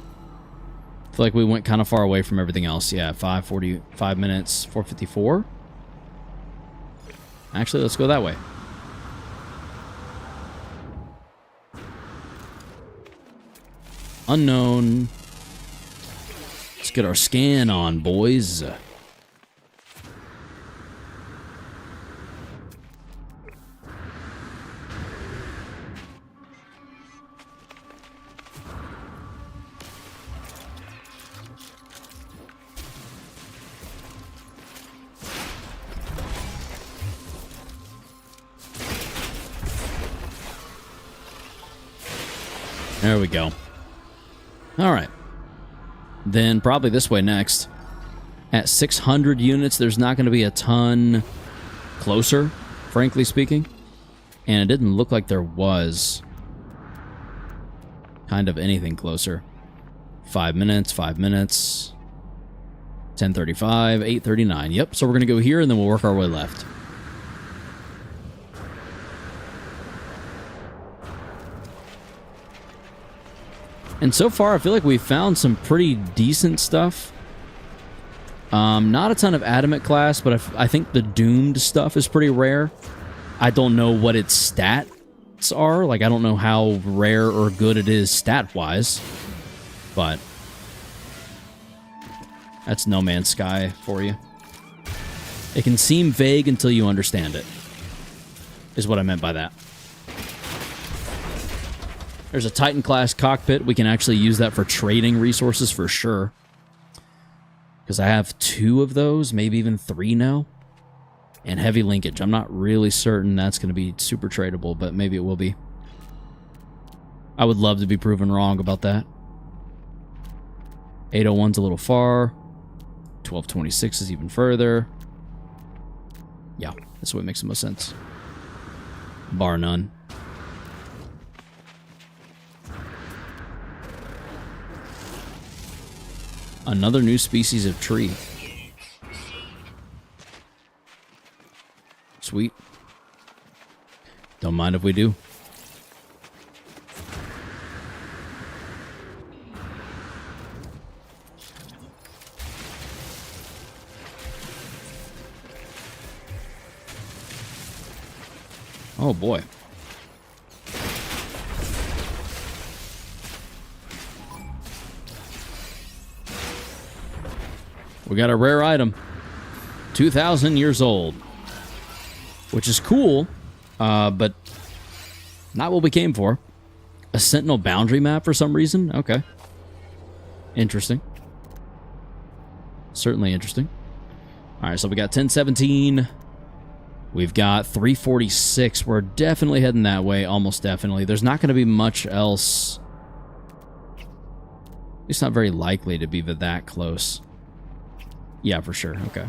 I feel like we went kind of far away from everything else. Yeah, 5:45 minutes, 4:54. Actually, let's go that way. Unknown. Let's get our scan on, boys. There we go. All right. Then probably this way next. At 600 units, there's not going to be a ton closer, frankly speaking. And it didn't look like there was kind of anything closer. 5 minutes, 5 minutes. 10:35, 8:39. Yep, so we're going to go here and then we'll work our way left. And so far, I feel like we've found some pretty decent stuff. Not a ton of Adamant class, but I think the Doomed stuff is pretty rare. I don't know what its stats are. Like, I don't know how rare or good it is stat-wise. But that's No Man's Sky for you. It can seem vague until you understand it, is what I meant by that. There's a Titan-class cockpit. We can actually use that for trading resources for sure. Because I have 2 of those, maybe even 3 now. And heavy linkage. I'm not really certain that's going to be super tradable, but maybe it will be. I would love to be proven wrong about that. 801's a little far. 1226 is even further. Yeah, that's what makes the most sense. Bar none. Another new species of tree. Sweet. Don't mind if we do. Oh boy. We got a rare item. 2,000 years old. Which is cool, but not what we came for. A Sentinel boundary map for some reason? Okay. Interesting. Certainly interesting. Alright, so we got 1017. We've got 346. We're definitely heading that way, almost definitely. There's not going to be much else. It's not very likely to be that close. Yeah, for sure. Okay.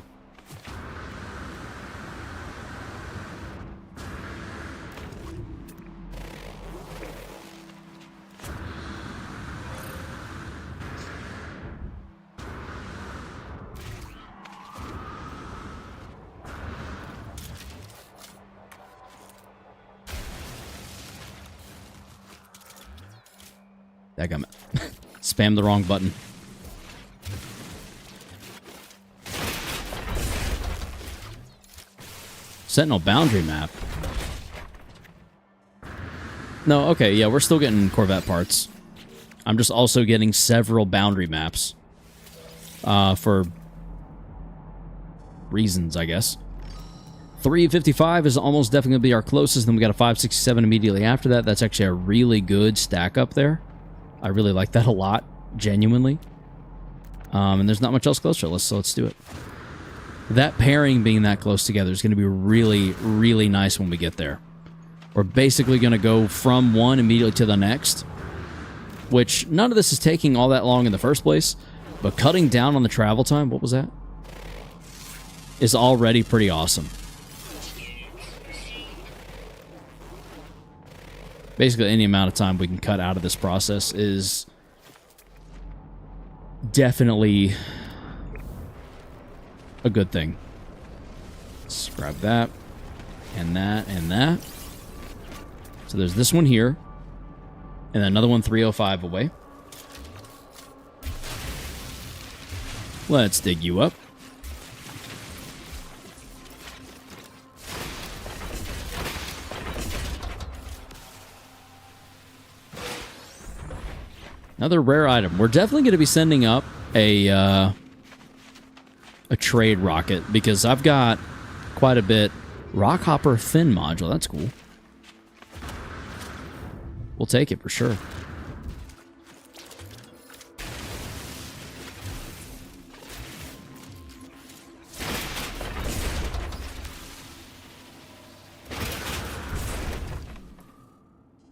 That got me. Spam the wrong button. Sentinel boundary map. No, okay, yeah, we're still getting Corvette parts. I'm just also getting several boundary maps. For reasons, I guess. 355 is almost definitely going to be our closest. Then we got a 567 immediately after that. That's actually a really good stack up there. I really like that a lot, genuinely. And there's not much else closer, so let's do it. That pairing being that close together is going to be really, really nice when we get there. We're basically going to go from one immediately to the next, which none of this is taking all that long in the first place, but cutting down on the travel time, what was that? Is already pretty awesome. Basically, any amount of time we can cut out of this process is definitely a good thing. Let's grab that, and that, and that. So there's this one here, and then another one 305 away. Let's dig you up. Another rare item. We're definitely going to be sending up a trade rocket because I've got quite a bit. Rockhopper fin module. That's cool. We'll take it for sure.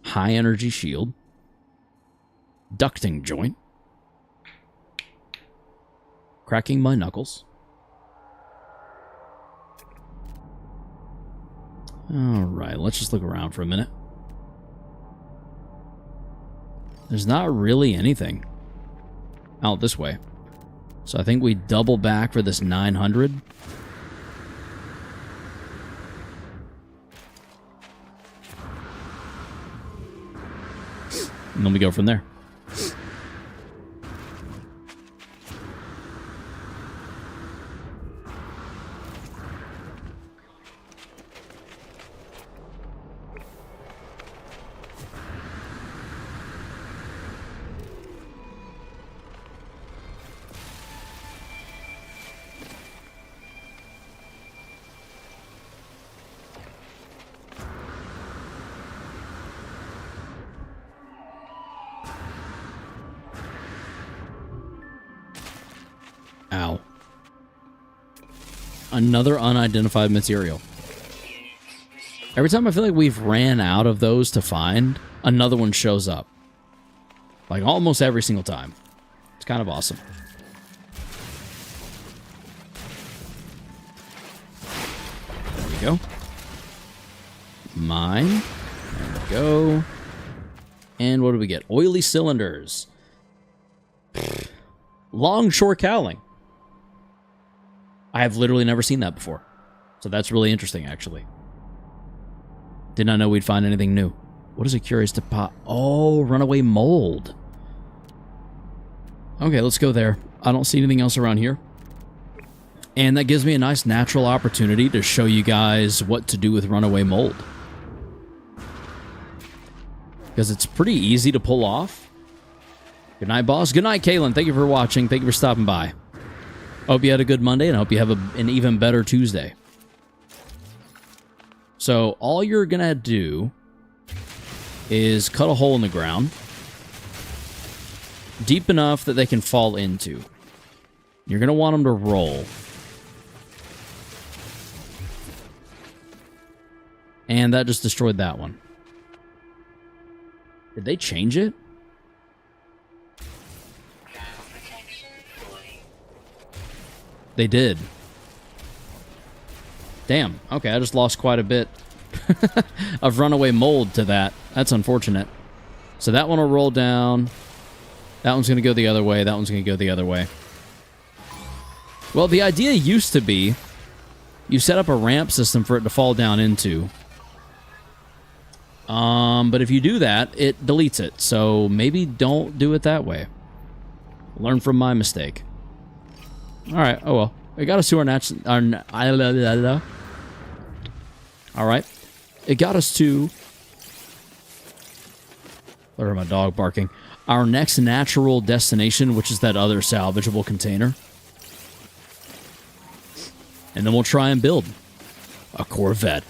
High energy shield. Ducting joint. Cracking my knuckles. Alright, let's just look around for a minute. There's not really anything out this way. So I think we double back for this 900. And then we go from there. Ow. Another unidentified material. Every time I feel like we've ran out of those to find, another one shows up. Like almost every single time. It's kind of awesome. There we go. Mine. There we go. And what do we get? Oily cylinders. Longshore cowling. I have literally never seen that before. So that's really interesting, actually. Did not know we'd find anything new. What is a curious deposit? Oh, runaway mold. Okay, let's go there. I don't see anything else around here. And that gives me a nice natural opportunity to show you guys what to do with runaway mold. Because it's pretty easy to pull off. Good night, boss. Good night, Kaylin. Thank you for watching. Thank you for stopping by. Hope you had a good Monday, and I hope you have an even better Tuesday. So, all you're going to do is cut a hole in the ground deep enough that they can fall into. You're going to want them to roll. And that just destroyed that one. Did they change it? They did. Damn. Okay, I just lost quite a bit of runaway mold to that. That's unfortunate. So that one will roll down. That one's going to go the other way. That one's going to go the other way. Well, the idea used to be you set up a ramp system for it to fall down into. But if you do that, it deletes it. So maybe don't do it that way. Learn from my mistake. Alright, oh well. It got us to our Alright. It got us to... I heard my dog barking. Our next natural destination, which is that other salvageable container. And then we'll try and build a Corvette.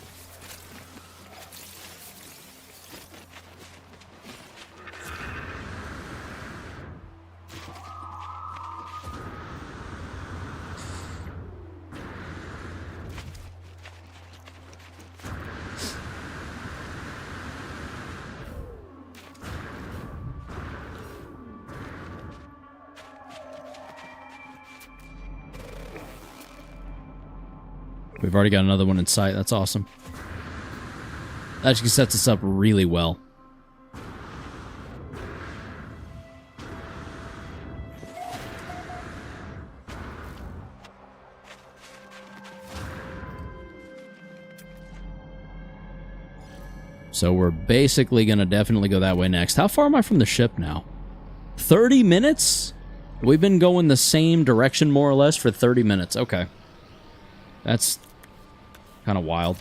We've already got another one in sight. That's awesome. That actually sets us up really well. So we're basically going to definitely go that way next. How far am I from the ship now? 30 minutes? We've been going the same direction more or less for 30 minutes. Okay. That's kind of wild.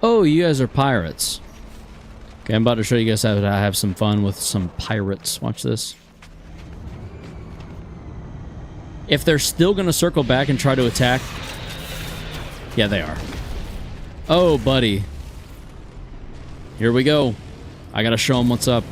Oh, you guys are pirates. Okay, I'm about to show you guys how to have some fun with some pirates. Watch this. If they're still going to circle back and try to attack... Yeah, they are. Oh, buddy. Here we go. I got to show them what's up.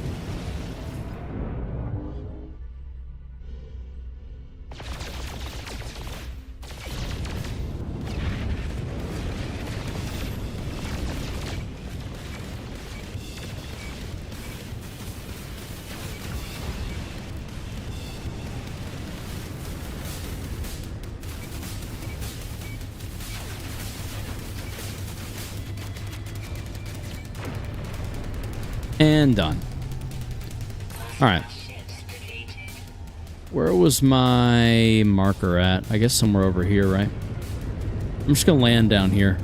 And done. Alright. Where was my marker at? I guess somewhere over here, right? I'm just gonna land down here.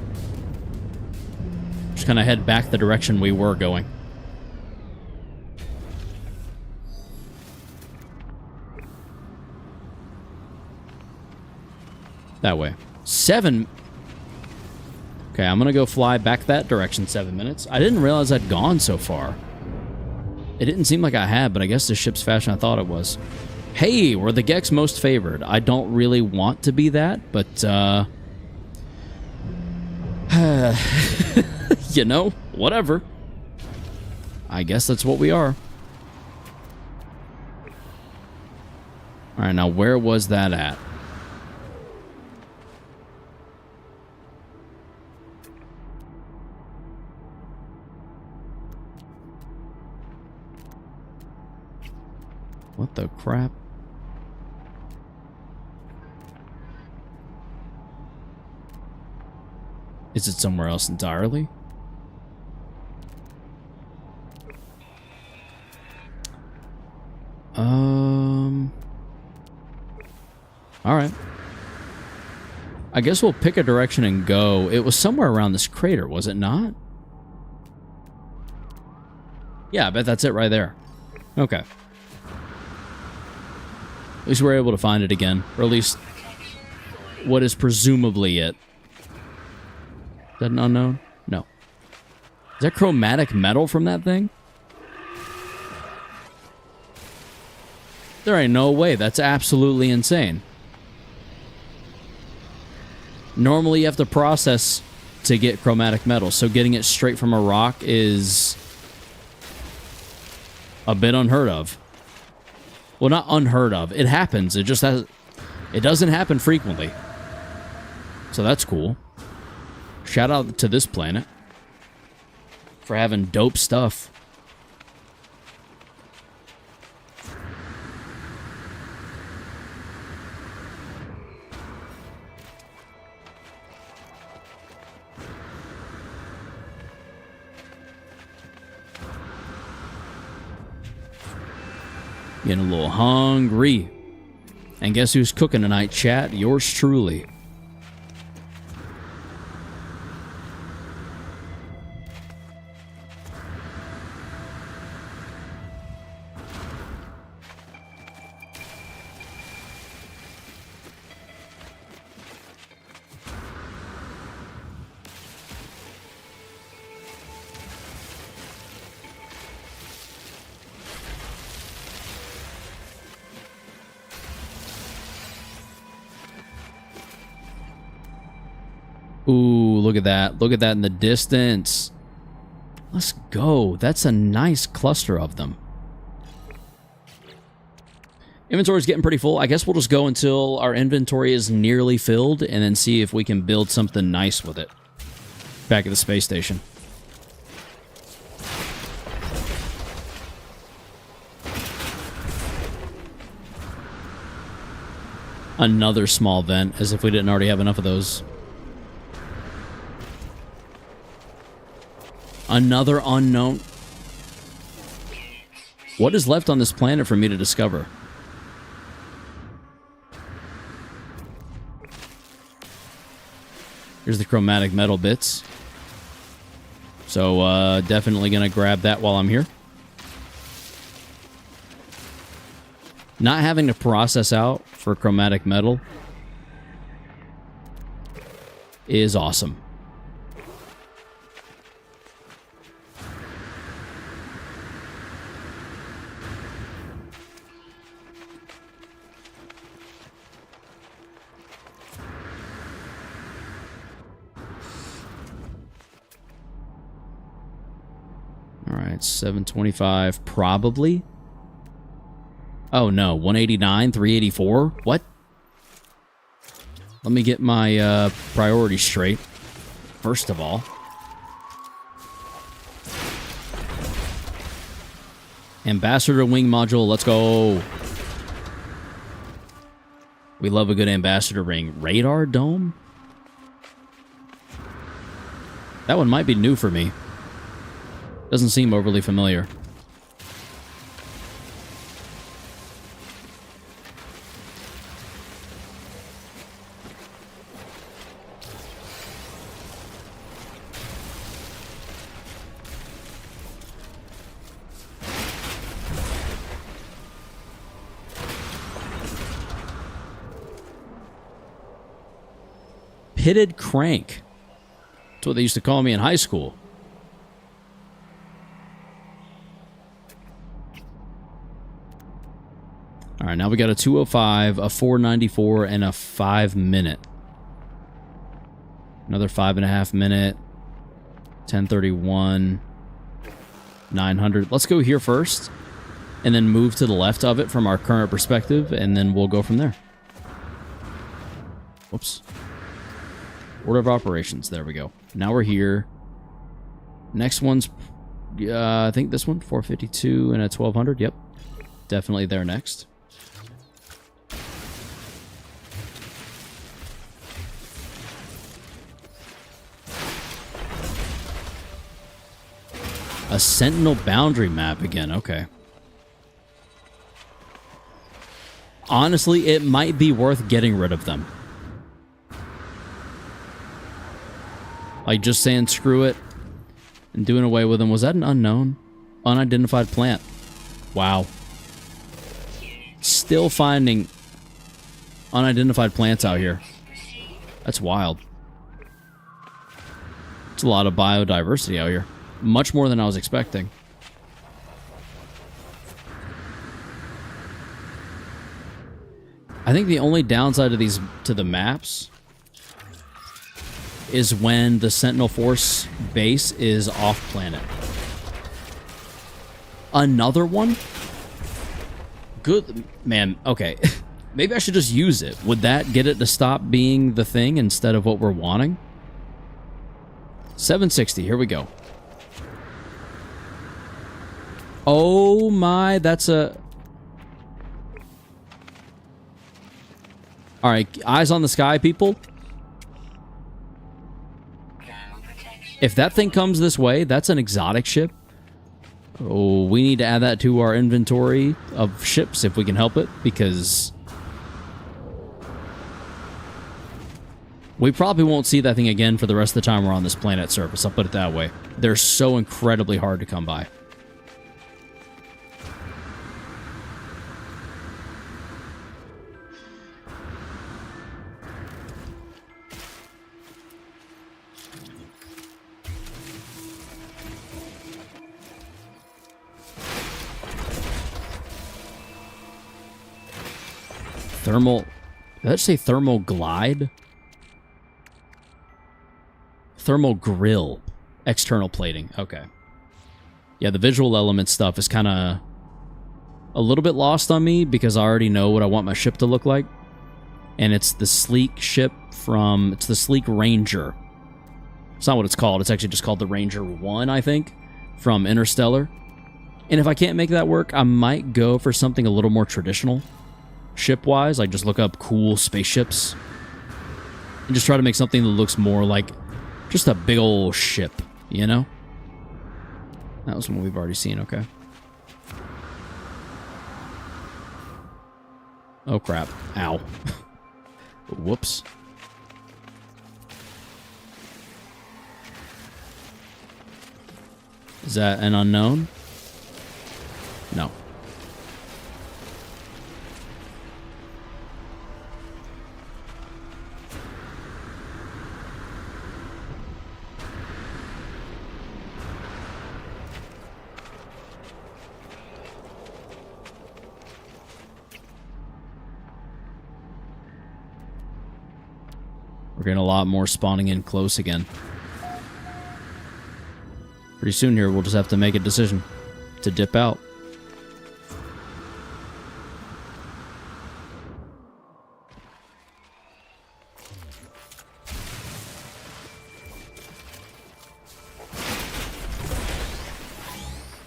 Just gonna head back the direction we were going. That way. 7... Okay, I'm gonna go fly back that direction 7 minutes. I didn't realize I'd gone so far. It didn't seem like I had, but I guess the ship's faster than I thought it was. Hey, we're the Gex most favored. I don't really want to be that, but, you know, whatever. I guess that's what we are. Alright, now where was that at? What the crap? Is it somewhere else entirely? Alright. I guess we'll pick a direction and go. It was somewhere around this crater, was it not? Yeah, I bet that's it right there. Okay. At least we're able to find it again. Or at least what is presumably it. Is that an unknown? No. Is that chromatic metal from that thing? There ain't no way. That's absolutely insane. Normally you have to process to get chromatic metal, so getting it straight from a rock is a bit unheard of. Well, not unheard of. It happens. It just has... It doesn't happen frequently. So that's cool. Shout out to this planet for having dope stuff. Getting a little hungry. And guess who's cooking tonight, chat? Yours truly. Ooh, look at that. Look at that in the distance. Let's go. That's a nice cluster of them. Inventory's getting pretty full. I guess we'll just go until our inventory is nearly filled and then see if we can build something nice with it. Back at the space station. Another small vent, as if we didn't already have enough of those. Another unknown. What is left on this planet for me to discover? Here's the chromatic metal bits. So, definitely gonna grab that while I'm here. Not having to process out for chromatic metal is awesome. Alright, 725, probably. Oh no, 189, 384? What? Let me get my priorities straight. First of all. Ambassador wing module, let's go. We love a good ambassador ring. Radar dome? That one might be new for me. Doesn't seem overly familiar. Pitted crank. That's what they used to call me in high school. All right, now we got a 205, a 494, and a 5 minute. Another 5.5 minute. 1031. 900. Let's go here first, and then move to the left of it from our current perspective, and then we'll go from there. Whoops. Order of operations. There we go. Now we're here. Next one's, I think this one, 452 and a 1200. Yep. Definitely there next. A Sentinel boundary map again. Okay. Honestly, it might be worth getting rid of them. Like, just saying screw it and doing away with them. Was that an unknown? Unidentified plant. Wow. Still finding unidentified plants out here. That's wild. It's a lot of biodiversity out here. Much more than I was expecting. I think the only downside of these, to the maps, is when the Sentinel Force base is off-planet. Another one? Good. Man, okay. Maybe I should just use it. Would that get it to stop being the thing instead of what we're wanting? 760, here we go. Oh my, that's a... Alright, eyes on the sky, people. If that thing comes this way, that's an exotic ship. Oh, we need to add that to our inventory of ships if we can help it, because we probably won't see that thing again for the rest of the time we're on this planet's surface. I'll put it that way. They're so incredibly hard to come by. Thermal... Did that say thermal glide? Thermal grill. External plating. Okay. Yeah, the visual element stuff is kind of a little bit lost on me because I already know what I want my ship to look like. And it's the sleek ship from... It's the sleek Ranger. It's not what it's called. It's actually just called the Ranger 1, I think, from Interstellar. And if I can't make that work, I might go for something a little more traditional. Ship-wise, like just look up cool spaceships and just try to make something that looks more like just a big old ship, you know? That was one we've already seen, okay. Oh crap. Ow. Whoops. Is that an unknown? No. We're getting a lot more spawning in close again. Pretty soon here, we'll just have to make a decision to dip out.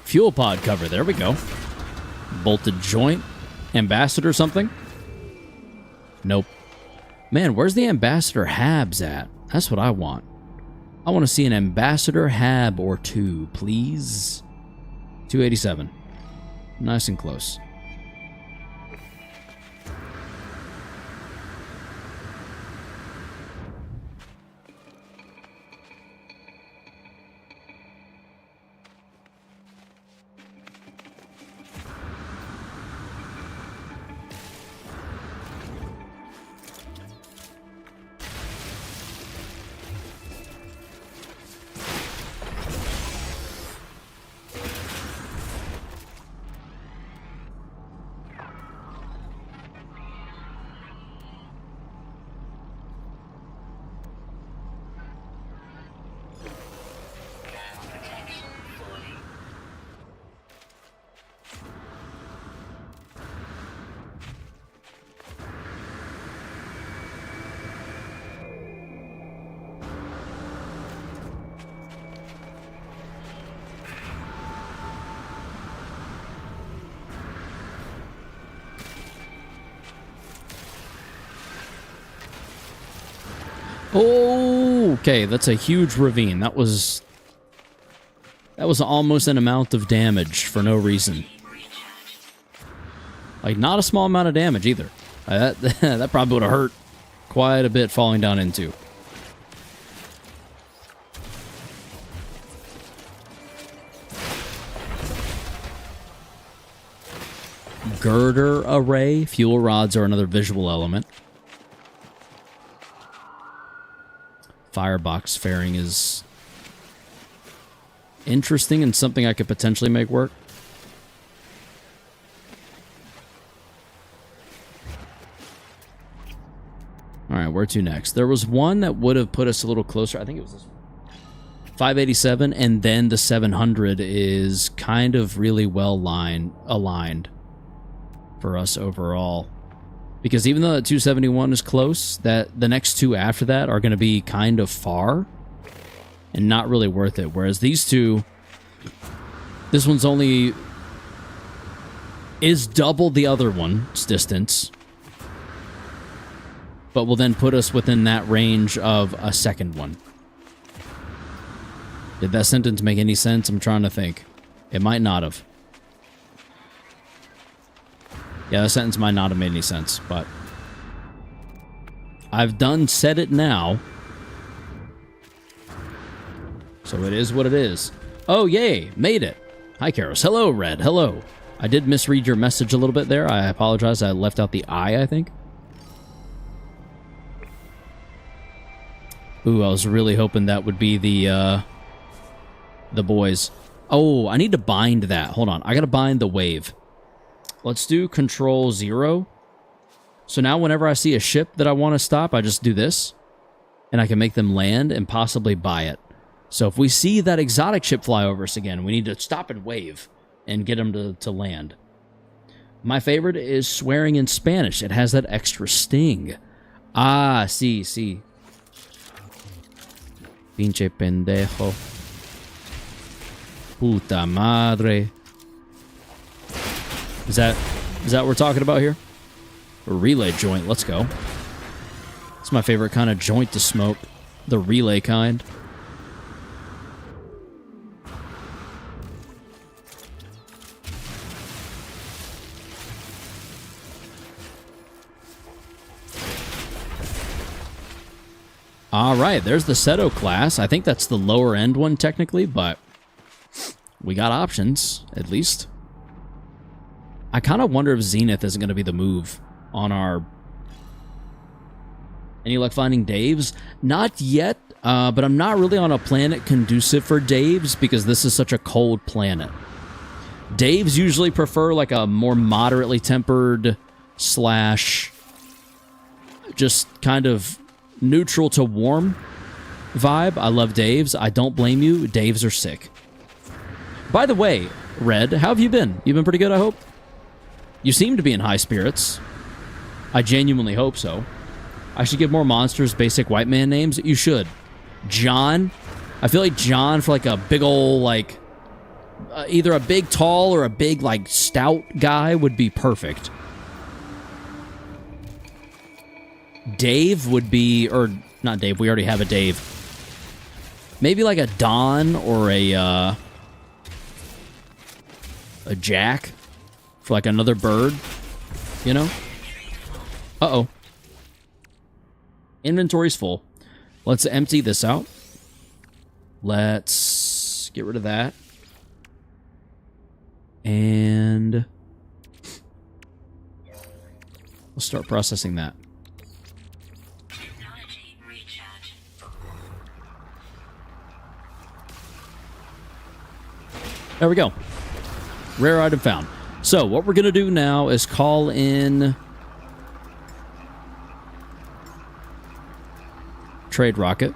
Fuel pod cover. There we go. Bolted joint. Ambassador something? Nope. Man, where's the Ambassador Habs at? That's what I want. I want to see an Ambassador Hab or two, please. 287. Nice and close. Oh, okay, that's a huge ravine. That was almost an amount of damage for no reason. Like, not a small amount of damage either. That probably would have hurt quite a bit falling down into. Girder array. Fuel rods are another visual element. Firebox fairing is interesting and something I could potentially make work. Alright, where to next? There was one that would have put us a little closer. I think it was this one. 587, and then the 700 is kind of really well aligned for us overall. Because even though the 271 is close, that the next two after that are going to be kind of far and not really worth it. Whereas these two, this one's is double the other one's distance, but will then put us within that range of a second one. Did that sentence make any sense? I'm trying to think. It might not have. Yeah, the sentence might not have made any sense, but I've said it now. So it is what it is. Oh, yay, made it. Hi, Karos. Hello, Red. Hello. I did misread your message a little bit there. I apologize. I left out the I think. Ooh, I was really hoping that would be the boys. Oh, I need to bind that. Hold on. I gotta bind the wave. Let's do Control 0. So now whenever I see a ship that I want to stop, I just do this. And I can make them land and possibly buy it. So if we see that exotic ship fly over us again, we need to stop and wave and get them to land. My favorite is swearing in Spanish. It has that extra sting. Ah, sí. Pinche pendejo. Puta madre. Is that what we're talking about here? A relay joint, let's go. It's my favorite kind of joint to smoke. The relay kind. Alright, there's the Seto class. I think that's the lower end one technically, but we got options, at least. I kind of wonder if Zenith isn't going to be the move on our... Any luck finding Daves? Not yet, but I'm not really on a planet conducive for Daves because this is such a cold planet. Daves usually prefer like a more moderately tempered slash just kind of neutral to warm vibe. I love Daves. I don't blame you. Daves are sick. By the way, Red, how have you been? You've been pretty good, I hope? You seem to be in high spirits. I genuinely hope so. I should give more monsters basic white man names. You should. John. I feel like John for like a big old like either a big tall or a big like stout guy would be perfect. Dave would be, or not Dave, we already have a Dave. Maybe like a Don or a Jack for like another bird, you know? Uh-oh. Inventory's full. Let's empty this out. Let's get rid of that. And we'll start processing that. There we go. Rare item found. So what we're going to do now is call in Trade Rocket.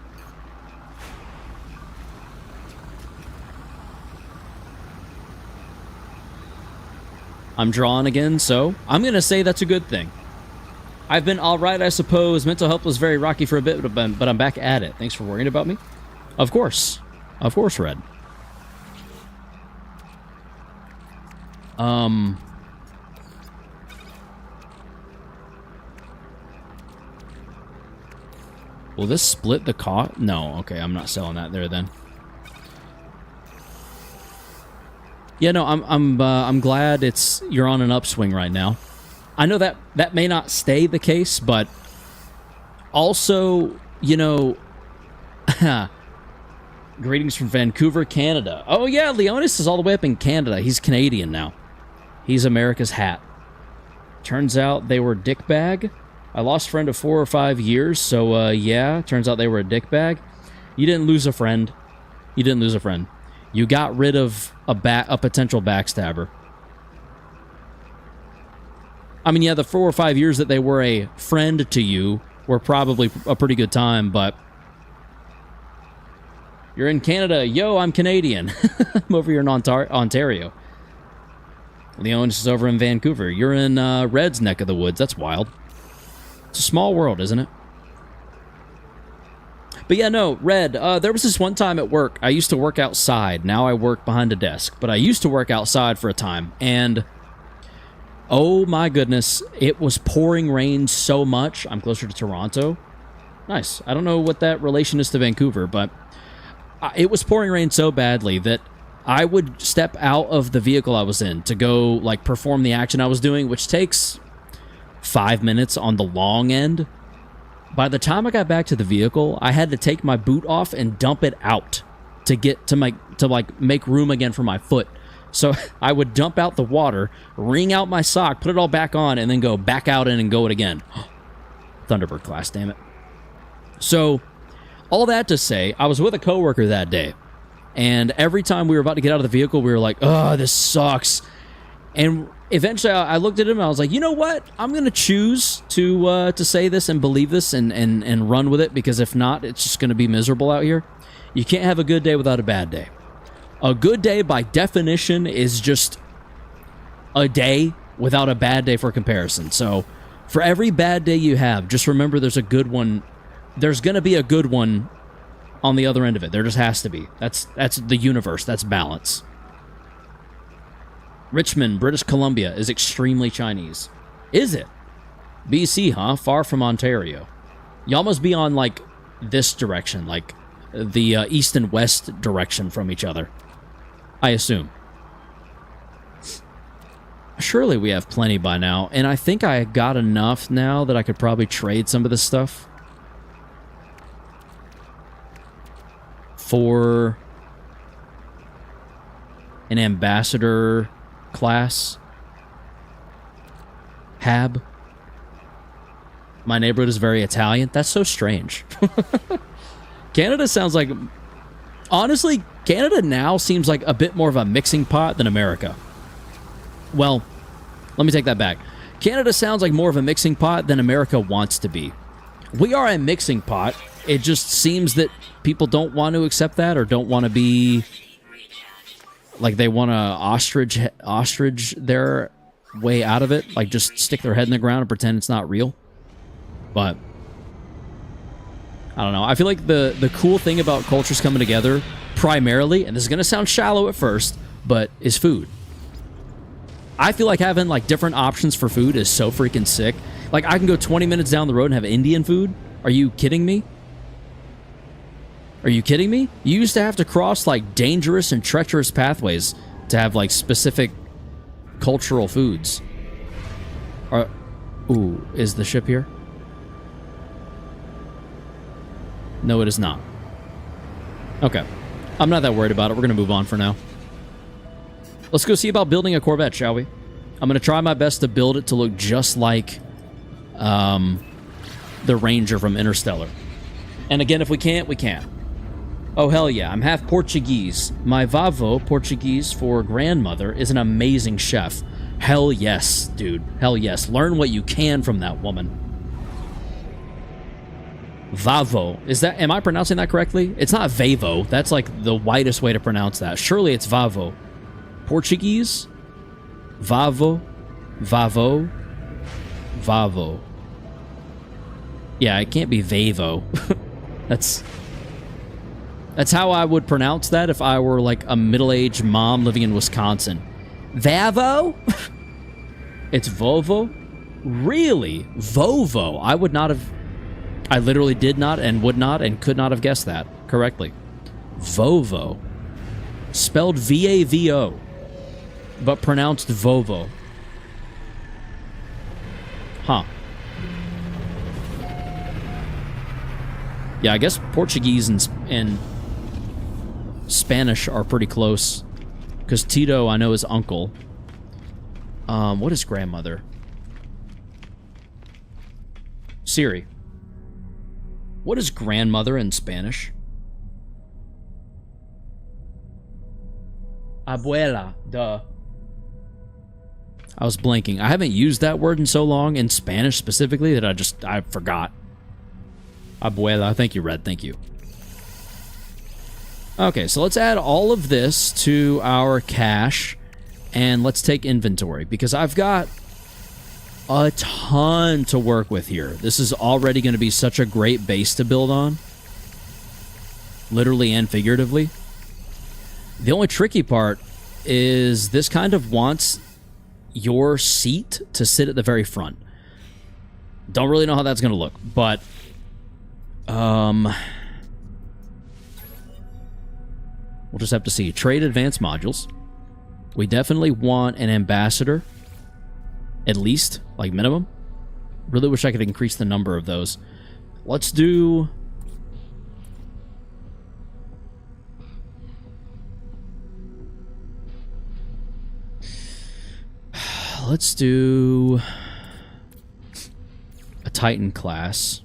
I'm drawing again, so I'm going to say that's a good thing. I've been all right, I suppose. Mental health was very rocky for a bit, but I'm back at it. Thanks for worrying about me. Of course. Of course, Red. Will this split the cost? No, okay, I'm not selling that there then. Yeah, no, I'm glad you're on an upswing right now. I know that may not stay the case, but also, you know, greetings from Vancouver, Canada. Oh yeah, Leonis is all the way up in Canada. He's Canadian now. He's America's hat. Turns out they were dickbag. I lost a friend of 4 or 5 years, so yeah, turns out they were a dickbag. You didn't lose a friend. You didn't lose a friend. You got rid of a potential backstabber. I mean, yeah, the 4 or 5 years that they were a friend to you were probably a pretty good time, but you're in Canada. Yo, I'm Canadian. I'm over here in Ontario. Leonis is over in Vancouver. You're in Red's neck of the woods. That's wild. It's a small world, isn't it? But yeah, no, Red, there was this one time at work. I used to work outside. Now I work behind a desk. But I used to work outside for a time. And, oh my goodness, it was pouring rain so much. I'm closer to Toronto. Nice. I don't know what that relation is to Vancouver, but it was pouring rain so badly that I would step out of the vehicle I was in to go, like, perform the action I was doing, which takes 5 minutes on the long end. By the time I got back to the vehicle, I had to take my boot off and dump it out to get to make room again for my foot. So I would dump out the water, wring out my sock, put it all back on, and then go back out in and go it again. Thunderbird class, damn it. So, all that to say, I was with a coworker that day, and every time we were about to get out of the vehicle, we were like, oh, this sucks. And eventually, I looked at him and I was like, you know what? I'm going to choose to say this and believe this and run with it, because if not, it's just going to be miserable out here. You can't have a good day without a bad day. A good day, by definition, is just a day without a bad day for comparison. So, for every bad day you have, just remember there's a good one. There's going to be a good one on the other end of it. There just has to be. That's the universe. That's balance. Richmond, British Columbia is extremely Chinese. Is it? BC, huh? Far from Ontario. Y'all must be on, like, this direction, like the east and west direction from each other, I assume. Surely we have plenty by now, and I think I got enough now that I could probably trade some of this stuff for an ambassador class. Hab. My neighborhood is very Italian. That's so strange. Canada sounds like... Honestly, Canada now seems like a bit more of a mixing pot than America. Well, let me take that back. Canada sounds like more of a mixing pot than America wants to be. We are a mixing pot. It just seems that people don't want to accept that or don't want to be Like they want to ostrich their way out of it. Like just stick their head in the ground and pretend it's not real. But I don't know. I feel like the cool thing about cultures coming together primarily, and this is going to sound shallow at first, but is food. I feel like having like different options for food is so freaking sick. Like I can go 20 minutes down the road and have Indian food. Are you kidding me? Are you kidding me? You used to have to cross like dangerous and treacherous pathways to have like specific cultural foods. Ooh, is the ship here? No, it is not. Okay. I'm not that worried about it. We're going to move on for now. Let's go see about building a Corvette, shall we? I'm going to try my best to build it to look just like the Ranger from Interstellar. And again, if we can't, we can't. Oh, hell yeah. I'm half Portuguese. My vavó, Portuguese for grandmother, is an amazing chef. Hell yes, dude. Hell yes. Learn what you can from that woman. Vavó. Is that... Am I pronouncing that correctly? It's not Vavo. That's like the whitest way to pronounce that. Surely it's Vavo. Portuguese? Vavo. Vavo. Vavo. Yeah, it can't be Vavo. That's how I would pronounce that if I were like a middle-aged mom living in Wisconsin. Vavo? It's Vovo? Really? Vovo. I would not have... I literally did not and would not and could not have guessed that correctly. Vovo. Spelled V-A-V-O. But pronounced Vovo. Huh. Yeah, I guess Portuguese and Spanish are pretty close. Because Tito, I know, is uncle. What is grandmother? Siri. What is grandmother in Spanish? Abuela, duh. I was blanking. I haven't used that word in so long, in Spanish specifically, that I forgot. Abuela. Thank you, Red. Thank you. Okay, so let's add all of this to our cache, and let's take inventory, because I've got a ton to work with here. This is already going to be such a great base to build on, literally and figuratively. The only tricky part is this kind of wants your seat to sit at the very front. Don't really know how that's going to look, but we'll just have to see. Trade advanced modules. We definitely want an ambassador, at least, like minimum. Really wish I could increase the number of those. Let's do... Let's do a Titan class.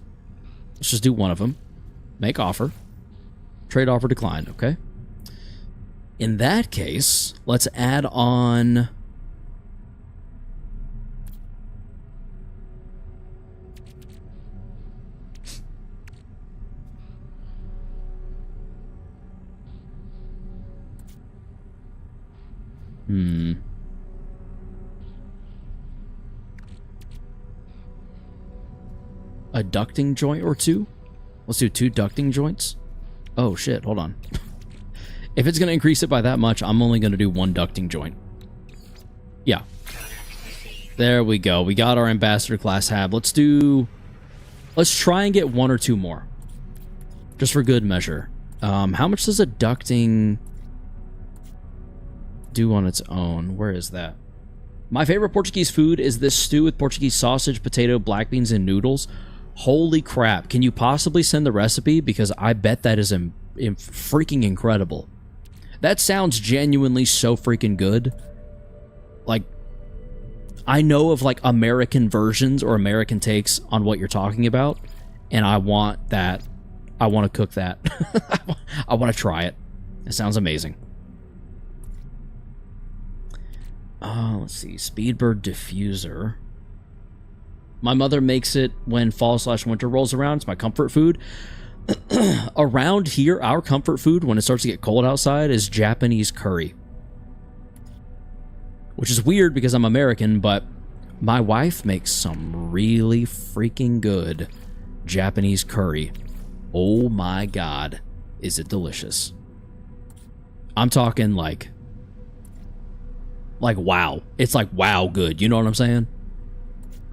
Let's just do one of them. Make offer. Trade offer declined, okay? In that case, let's add on... A ducting joint or two? Let's do 2 ducting joints. Oh shit, hold on. If it's going to increase it by that much, I'm only going to do 1 ducting joint. Yeah. There we go. We got our ambassador class hab. Let's try and get 1 or 2 more. Just for good measure. How much does a ducting do on its own? Where is that? My favorite Portuguese food is this stew with Portuguese sausage, potato, black beans, and noodles. Holy crap. Can you possibly send the recipe? Because I bet that is freaking incredible. That sounds genuinely so freaking good. Like, I know of like American versions or American takes on what you're talking about, and I want that. I want to cook that. I want to try it. It sounds amazing. Let's see. Speedbird diffuser. My mother makes it when fall/winter rolls around. It's my comfort food. Around here, our comfort food when it starts to get cold outside is Japanese curry. which is weird because I'm American, but my wife makes some really freaking good Japanese curry. Oh my god, is it delicious. I'm talking like wow. It's like wow good, you know what I'm saying?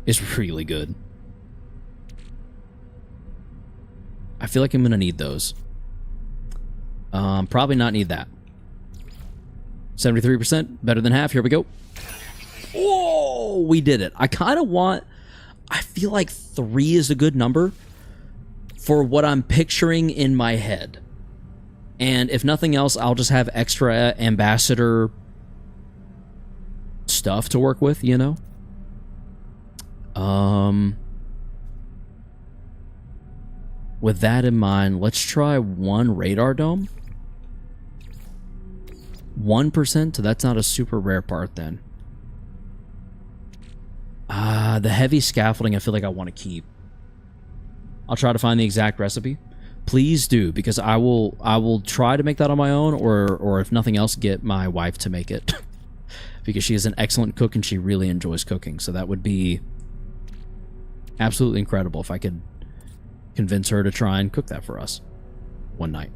It's really good. I feel like I'm gonna need those. Probably not need that. 73%, better than half. Here we go. Oh, we did it. I feel like 3 is a good number for what I'm picturing in my head. And if nothing else, I'll just have extra ambassador stuff to work with, you know? With that in mind, let's try 1 radar dome. 1%, so that's not a super rare part then. The heavy scaffolding I feel like I want to keep. I'll try to find the exact recipe. Please do, because I will try to make that on my own, or if nothing else, get my wife to make it. Because she is an excellent cook and she really enjoys cooking. So that would be absolutely incredible if I could convince her to try and cook that for us one night.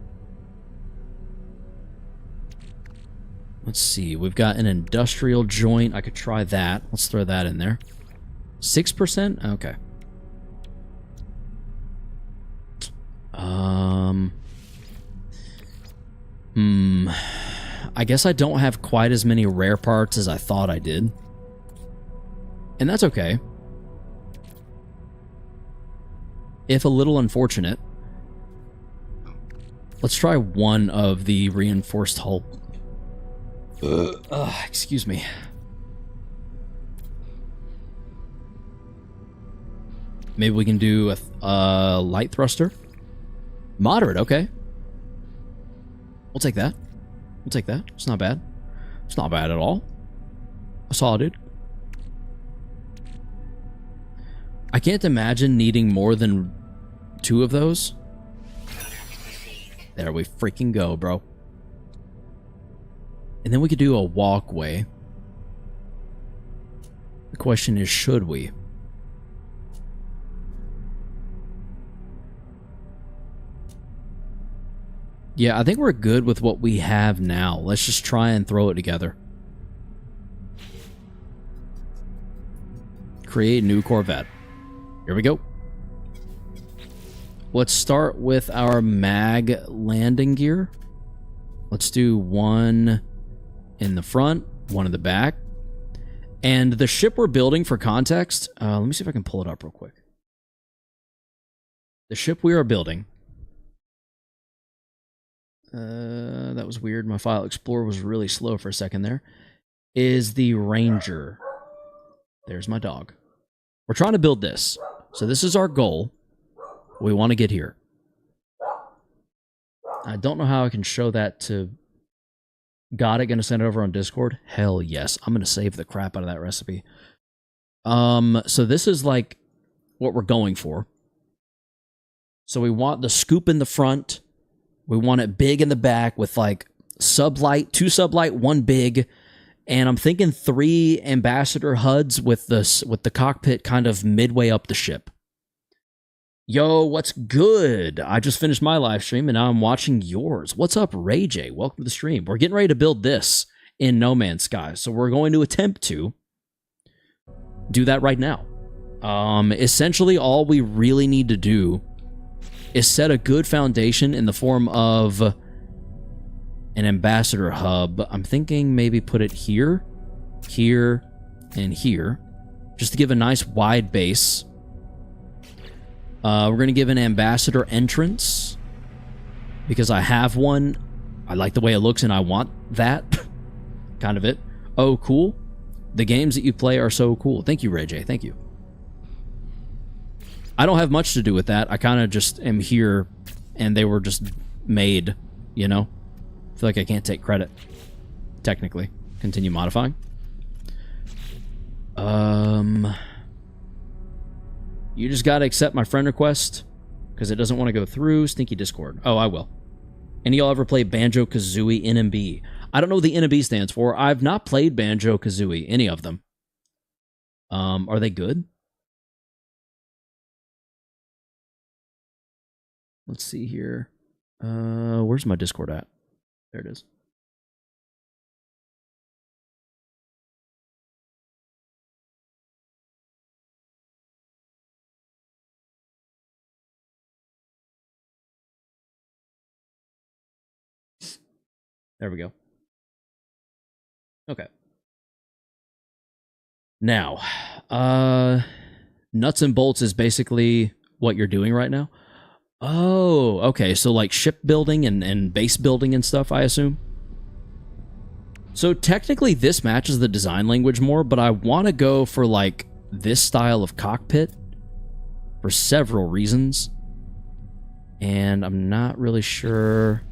Let's see. We've got an industrial joint. I could try that. Let's throw that in there. 6%? Okay. I guess I don't have quite as many rare parts as I thought I did. And that's okay. If a little unfortunate. Let's try 1 of the reinforced hull. Excuse me. Maybe we can do a light thruster. Moderate, okay. We'll take that. We'll take that. It's not bad. It's not bad at all. I saw it, dude. I can't imagine needing more than 2 of those. There we freaking go, bro. And then we could do a walkway. The question is, should we? Yeah, I think we're good with what we have now. Let's just try and throw it together. Create new Corvette. Here we go. Let's start with our mag landing gear. Let's do 1 in the front, 1 in the back. And the ship we're building, for context, let me see if I can pull it up real quick. The ship we are building... that was weird. My file explorer was really slow for a second there. Is the Ranger. There's my dog. We're trying to build this. So this is our goal. We want to get here. I don't know how I can show that to... Got it? Gonna send it over on Discord? Hell yes. I'm gonna save the crap out of that recipe. So this is like what we're going for. So we want the scoop in the front. We want it big in the back with like sublight, 2 sublight, 1 big. And I'm thinking 3 ambassador HUDs with the cockpit kind of midway up the ship. Yo, what's good? I just finished my live stream and now I'm watching yours. What's up, Ray J? Welcome to the stream. We're getting ready to build this in No Man's Sky. So we're going to attempt to do that right now. Essentially, all we really need to do is set a good foundation in the form of an ambassador hub. I'm thinking maybe put it here, here, and here, just to give a nice wide base. We're going to give an ambassador entrance because I have one. I like the way it looks and I want that. Kind of it. Oh, cool. The games that you play are so cool. Thank you, Ray J. Thank you. I don't have much to do with that. I kind of just am here and they were just made, you know? I feel like I can't take credit. Technically. Continue modifying. You just gotta accept my friend request because it doesn't want to go through. Stinky Discord. Oh, I will. Any of y'all ever play Banjo-Kazooie NMB? I don't know what the NB stands for. I've not played Banjo-Kazooie, any of them. Are they good? Let's see here. Where's my Discord at? There it is. There we go. Okay. Now, nuts and bolts is basically what you're doing right now. Oh, okay. So like shipbuilding and base building and stuff, I assume. So technically this matches the design language more, but I want to go for like this style of cockpit for several reasons. And I'm not really sure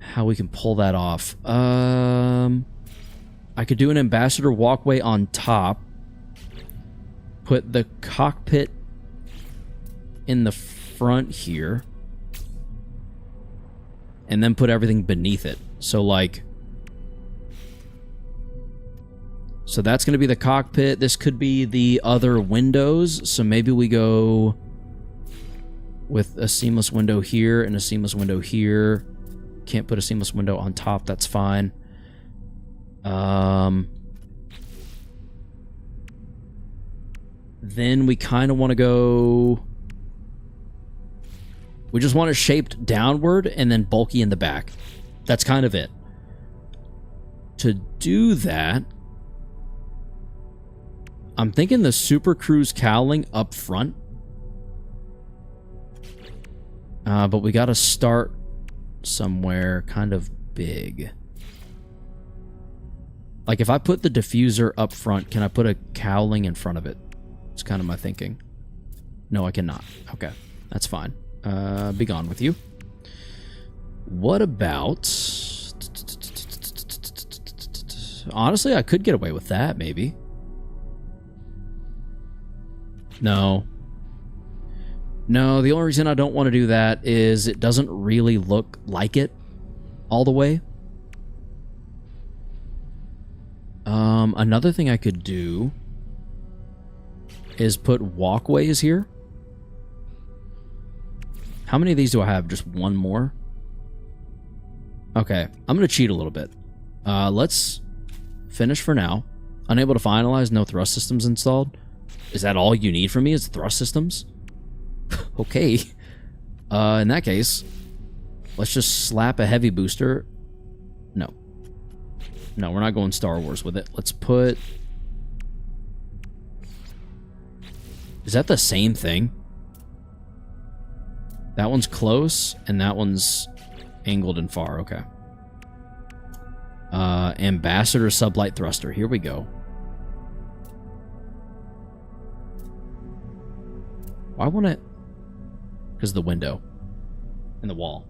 how we can pull that off. I could do an ambassador walkway on top. Put the cockpit in the front here. And then put everything beneath it. So like... So that's going to be the cockpit. This could be the other windows. So maybe we go with a seamless window here and a seamless window here. Can't put a seamless window on top. That's fine. Then we kind of want to go... We just want it shaped downward and then bulky in the back. That's kind of it. To do that... I'm thinking the Super Cruise cowling up front. But we got to start somewhere kind of big. Like if I put the diffuser up front, can I put a cowling in front of it? It's kind of my thinking. No, I cannot. Okay, that's fine. Be gone with you. What about... Honestly, I could get away with that, maybe. No. No, the only reason I don't want to do that is it doesn't really look like it all the way. Another thing I could do is put walkways here. How many of these do I have? Just one more? Okay, I'm going to cheat a little bit. Let's finish for now. Unable to finalize, no thrust systems installed. Is that all you need from me is thrust systems? Okay. In that case, let's just slap a heavy booster. No. No, we're not going Star Wars with it. Let's put... Is that the same thing? That one's close, and that one's angled and far. Okay. Ambassador sublight thruster. Here we go. Why won't it? Because of the window and the wall.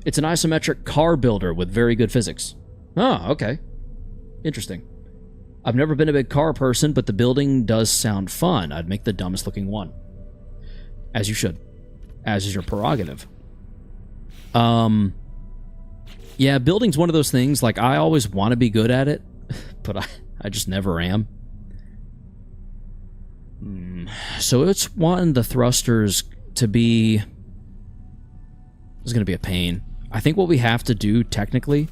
It's an isometric car builder with very good physics. Oh, okay. Interesting. I've never been a big car person, but the building does sound fun. I'd make the dumbest looking one. As you should. As is your prerogative. Yeah, building's one of those things, like, I always want to be good at it, but I just never am. So it's wanting the thrusters to be... This is going to be a pain. I think what we have to do, technically...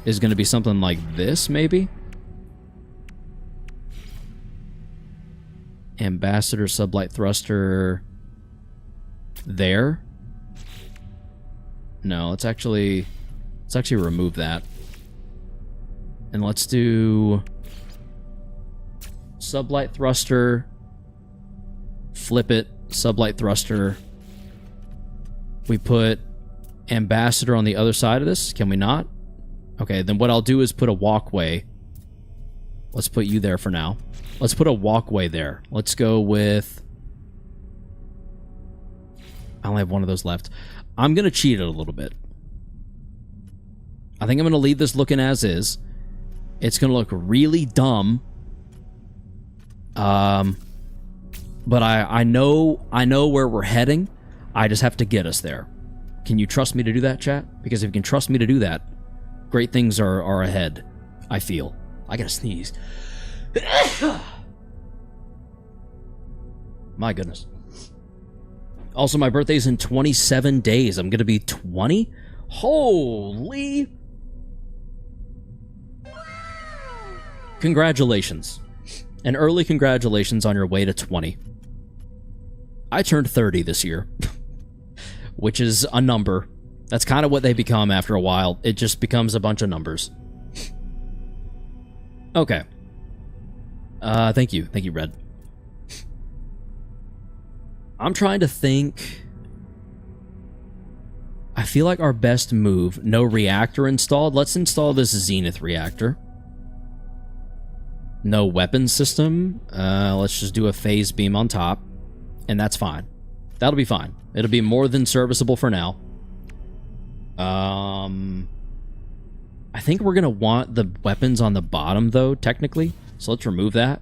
is going to be something like this, maybe? Ambassador sublight thruster... there? No, let's actually remove that. And let's do sublight thruster, flip it, sublight thruster. We put ambassador on the other side of this. Can we not? Okay, then what I'll do is put a walkway. Let's put you there for now. Let's put a walkway there. Let's go with... I only have one of those left. I'm going to cheat it a little bit. I think I'm going to leave this looking as is. It's going to look really dumb But I know where we're heading. I just have to get us there. Can you trust me to do that, chat? Because if you can trust me to do that, great things are ahead, I feel. I gotta sneeze. My goodness. Also, my birthday's in 27 days. I'm gonna be 20? Holy... Congratulations. And early congratulations on your way to 20. I turned 30 this year. Which is a number. That's kind of what they become after a while. It just becomes a bunch of numbers. Okay. Thank you. Thank you, Red. I'm trying to think... I feel like our best move... No reactor installed. Let's install this Zenith reactor. No weapon system. Let's just do a phase beam on top. And that's fine. That'll be fine. It'll be more than serviceable for now. I think we're going to want the weapons on the bottom, though, technically. So let's remove that.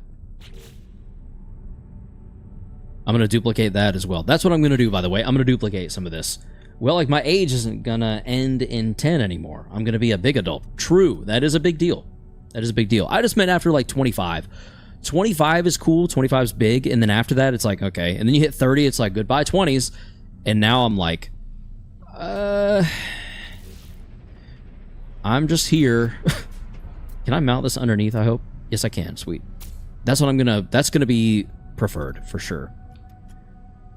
I'm going to duplicate that as well. That's what I'm going to do, by the way. I'm going to duplicate some of this. Well, like, my age isn't going to end in 10 anymore. I'm going to be a big adult. True. That is a big deal. That is a big deal. I just meant after, like, 25. 25 is cool. 25 is big. And then after that, it's like, okay. And then you hit 30, it's like, goodbye, 20s. And now I'm like, I'm just here. Can I mount this underneath, I hope? Yes, I can. Sweet. That's what I'm gonna... That's gonna be preferred, for sure.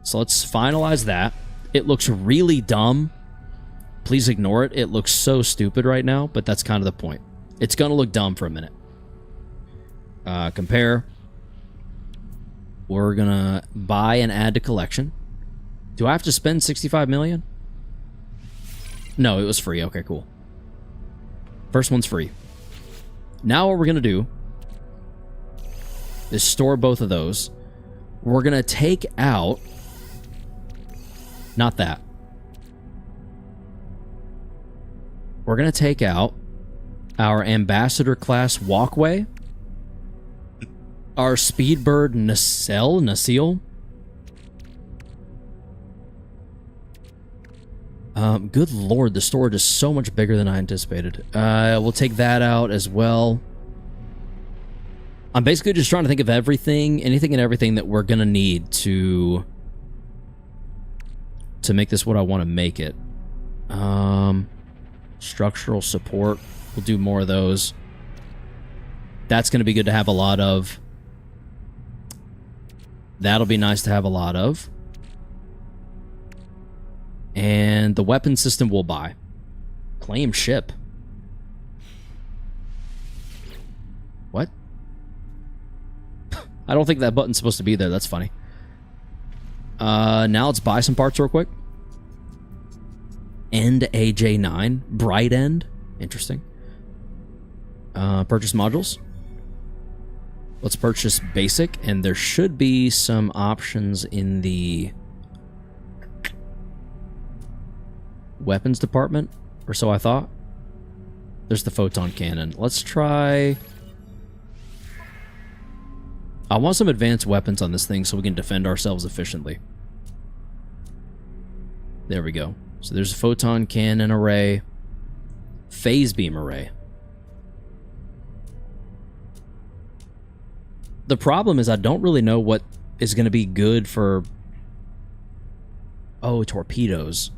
So let's finalize that. It looks really dumb. Please ignore it. It looks so stupid right now, but that's kind of the point. It's gonna look dumb for a minute. Compare. We're gonna buy and add to collection. Do I have to spend 65 million? No, it was free. Okay, cool. First one's free. Now what we're gonna do is store both of those. We're gonna take out... Not that. We're gonna take out our Ambassador class walkway, our Speedbird nacelle. Good lord, the storage is so much bigger than I anticipated. We'll take that out as well. I'm basically just trying to think of anything and everything that we're gonna need to make this what I want to make it. Structural support. We'll do more of those. That's going to be good to have a lot of. That'll be nice to have a lot of. And the weapon system we'll buy. Claim ship. What? I don't think that button's supposed to be there. That's funny. Now let's buy some parts real quick. End AJ9. Bright end. Interesting. Purchase modules. Let's purchase basic, and there should be some options in the weapons department, or so I thought. There's the photon cannon. Let's try... I want some advanced weapons on this thing so we can defend ourselves efficiently. There we go. So there's a photon cannon array. Phase beam array. The problem is I don't really know what is going to be good for... Oh, torpedoes.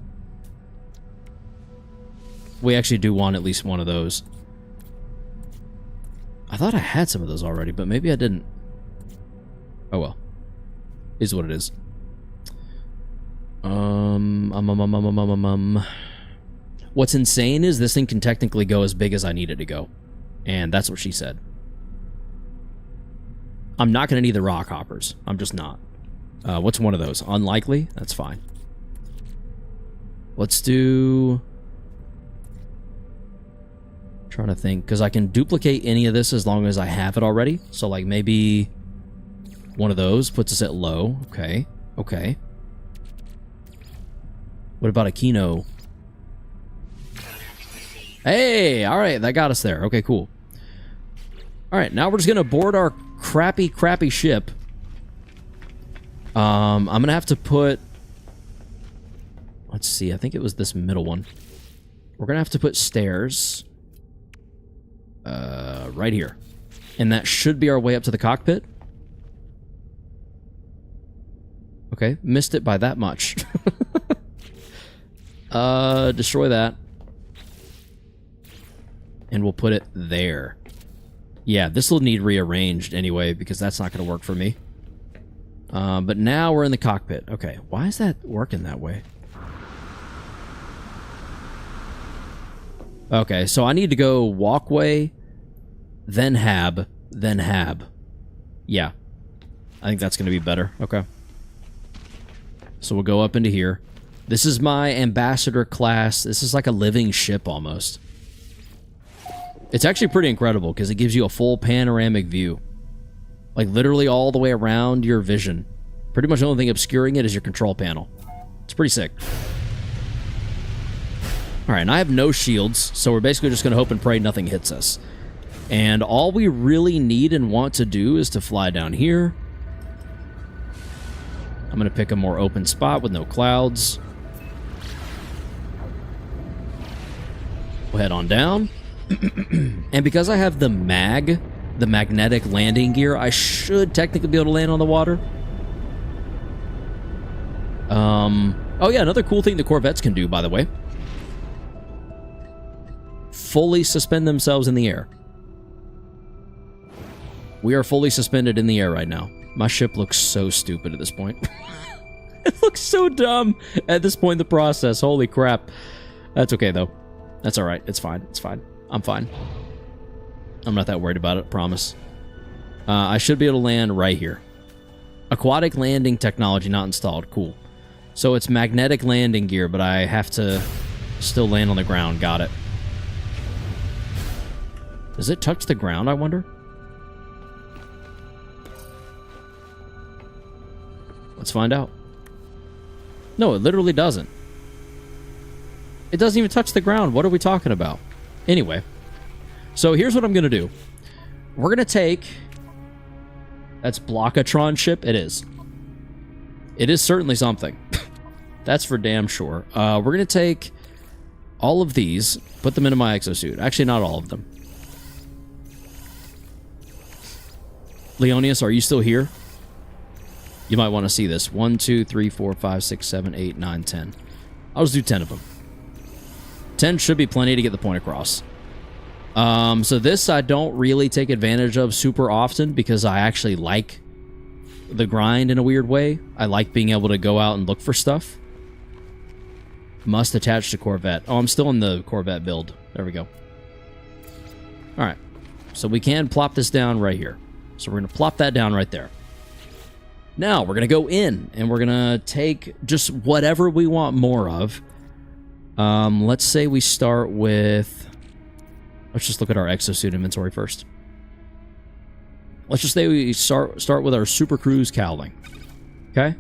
We actually do want at least one of those. I thought I had some of those already, but maybe I didn't. Oh well. Is what it is. What's insane is this thing can technically go as big as I need it to go. And that's what she said. I'm not going to need the rock hoppers. I'm just not. What's one of those? Unlikely? That's fine. Let's do... I'm trying to think, because I can duplicate any of this as long as I have it already. So, like, maybe one of those puts us at low. Okay. Okay. What about a Kino? Hey! Alright, that got us there. Okay, cool. Alright, now we're just gonna board our crappy ship. I'm gonna have to put... Let's see, I think it was this middle one. We're gonna have to put stairs... right here. And that should be our way up to the cockpit. Okay, missed it by that much. Destroy that. And we'll put it there. Yeah, this will need rearranged anyway, because that's not going to work for me. But now we're in the cockpit. Okay, why is that working that way? Okay, so I need to go walkway, then hab, then hab. Yeah, I think that's going to be better. Okay. So we'll go up into here. This is my ambassador class. This is like a living ship almost. It's actually pretty incredible because it gives you a full panoramic view. Like literally all the way around your vision. Pretty much the only thing obscuring it is your control panel. It's pretty sick. Alright, and I have no shields, so we're basically just going to hope and pray nothing hits us. And all we really need and want to do is to fly down here. I'm going to pick a more open spot with no clouds. We'll head on down. And because I have the magnetic landing gear, I should technically be able to land on the water. Oh yeah, another cool thing the Corvettes can do, by the way. Fully suspend themselves in the air. We are fully suspended in the air right now. My ship looks so stupid at this point. It looks so dumb at this point in the process. Holy crap. That's okay, though. That's alright. It's fine. It's fine. I'm fine. I'm not that worried about it, promise. I should be able to land right here. Aquatic landing technology not installed. Cool. So it's magnetic landing gear, but I have to still land on the ground. Got it. Does it touch the ground, I wonder? Let's find out. No, it literally doesn't. It doesn't even touch the ground. What are we talking about? Anyway, so here's what I'm going to do. We're going to take... That's Blockatron ship? It is. It is certainly something. That's for damn sure. We're going to take all of these, put them into my exosuit. Actually, not all of them. Leonius, are you still here? You might want to see this. 1, 2, 3, 4, 5, 6, 7, 8, 9, 10. I'll just do 10 of them. 10 should be plenty to get the point across. So this I don't really take advantage of super often because I actually like the grind in a weird way. I like being able to go out and look for stuff. Must attach to Corvette. Oh, I'm still in the Corvette build. There we go. Alright. So we can plop this down right here. So we're going to plop that down right there. Now, we're going to go in, and we're going to take just whatever we want more of. Let's say we start with... Let's just look at our exosuit inventory first. Let's just say we start with our Super Cruise cowling. Okay?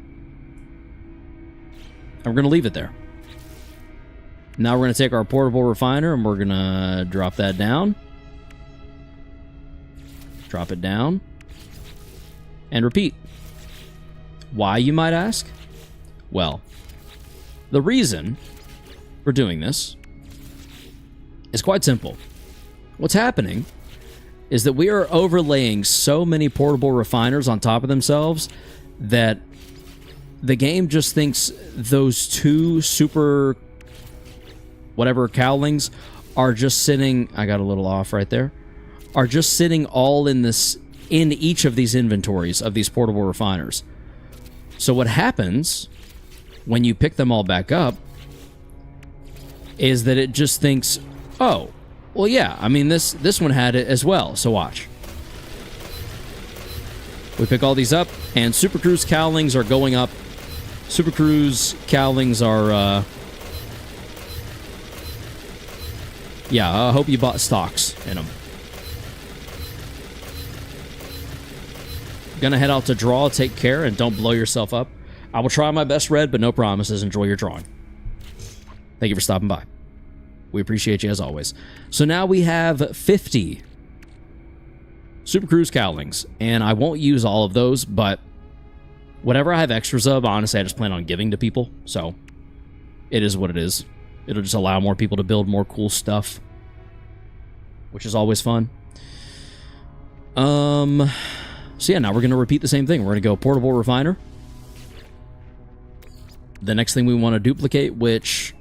And we're going to leave it there. Now we're going to take our portable refiner, and we're going to drop that down. Drop it down. And repeat. Why, you might ask? Well, the reason we're doing this is quite simple. What's happening is that we are overlaying so many portable refiners on top of themselves that the game just thinks those two super whatever cowlings are just sitting... I got a little off right there. Are just sitting all in each of these inventories of these portable refiners. So what happens when you pick them all back up is that it just thinks, oh, well, yeah, I mean, this one had it as well, so watch. We pick all these up, and Super Cruise cowlings are going up. Super Cruise cowlings are, yeah, I hope you bought stocks in them. Gonna head out to draw, take care, and don't blow yourself up. I will try my best, Red, but no promises. Enjoy your drawing. Thank you for stopping by. We appreciate you as always. So now we have 50 Super Cruise cowlings. And I won't use all of those, but whatever I have extras of, honestly, I just plan on giving to people. So it is what it is. It'll just allow more people to build more cool stuff, which is always fun. So yeah, now we're going to repeat the same thing. We're going to go portable refiner. The next thing we want to duplicate, which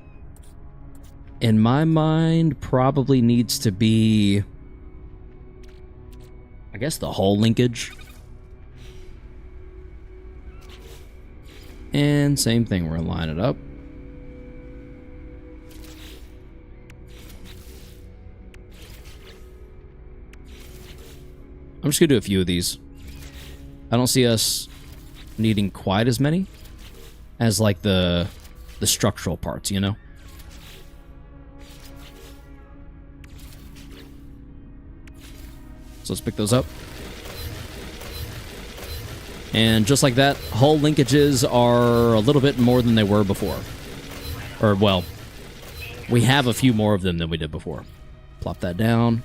in my mind probably needs to be, I guess, the hull linkage. And same thing, we're going to line it up. I'm just going to do a few of these. I don't see us needing quite as many as like the structural parts, you know? So let's pick those up. And just like that, hull linkages are a little bit more than they were before. Or, well, we have a few more of them than we did before. Plop that down.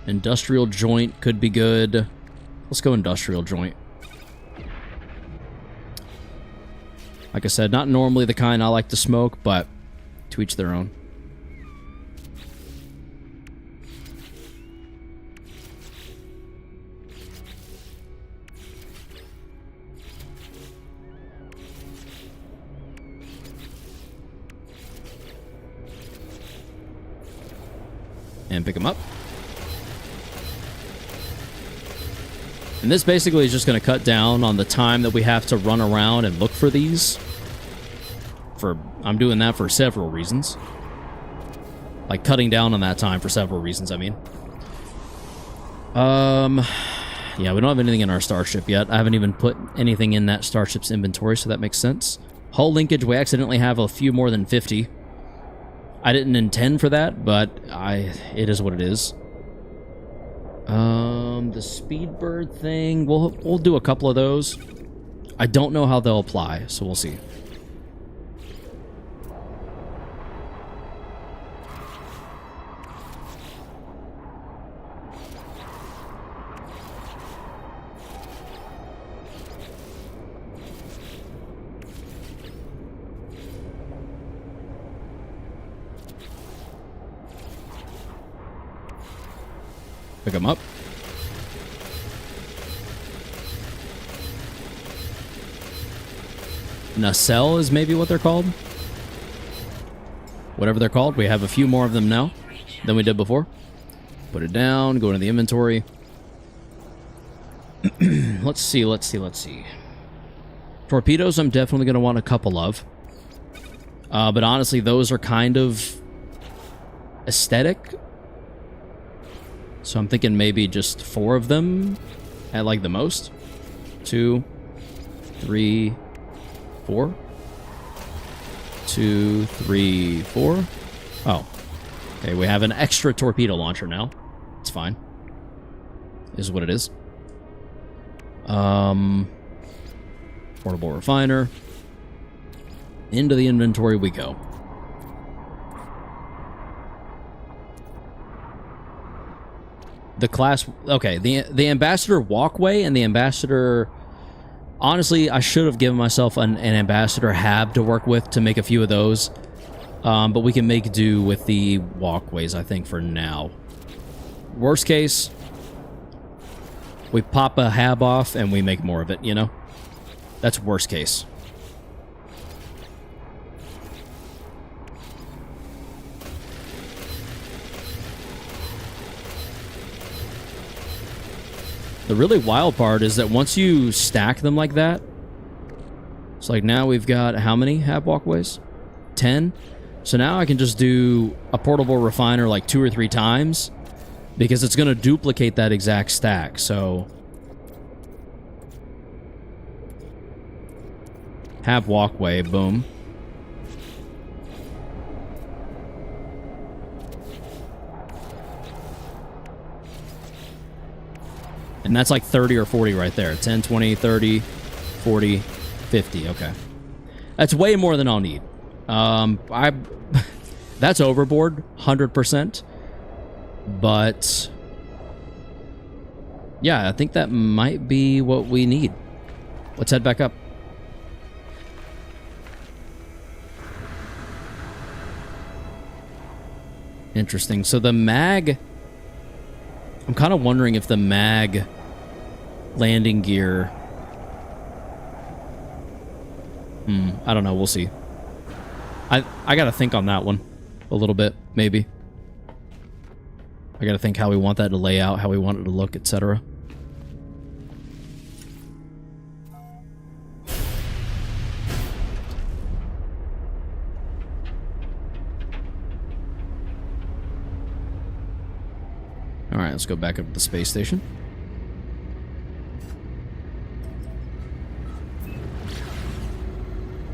Industrial joint could be good. Let's go industrial joint. Like I said, not normally the kind I like to smoke, but to each their own. And pick them up. And this basically is just going to cut down on the time that we have to run around and look for these. I'm doing that for several reasons. Like cutting down on that time for several reasons, I mean. Yeah, we don't have anything in our Starship yet. I haven't even put anything in that Starship's inventory, so that makes sense. Hull linkage, we accidentally have a few more than 50. I didn't intend for that, but it is what it is. The Speedbird thing, we'll do a couple of those. I don't know how they'll apply, so we'll see. Pick them up. Nacelle is maybe what they're called. Whatever they're called. We have a few more of them now than we did before. Put it down. Go into the inventory. Let's see. Torpedoes I'm definitely going to want a couple of. But honestly, those are kind of aesthetic. So I'm thinking maybe just 4 of them at like the most. 2, 3, 4. 2, 3, 4. Oh. Okay, we have an extra torpedo launcher now. It's fine. Is what it is. Portable refiner. Into the inventory we go. The class... Okay, the Ambassador walkway and the Ambassador... Honestly, I should have given myself an Ambassador hab to work with to make a few of those. But we can make do with the walkways, I think, for now. Worst case, we pop a hab off and we make more of it, you know? That's worst case. The really wild part is that once you stack them like that, it's like now we've got how many hab walkways? 10? So now I can just do a portable refiner like 2 or 3 times because it's going to duplicate that exact stack. So hab walkway, boom. And that's like 30 or 40 right there. 10, 20, 30. 40, 50. Okay. That's way more than I'll need. That's overboard, 100%. But yeah, I think that might be what we need. Let's head back up. Interesting. So the mag, I'm kind of wondering if the mag landing gear, I don't know. We'll see. I got to think on that one a little bit, maybe. I got to think how we want that to lay out, how we want it to look, etc. All right, let's go back up to the space station.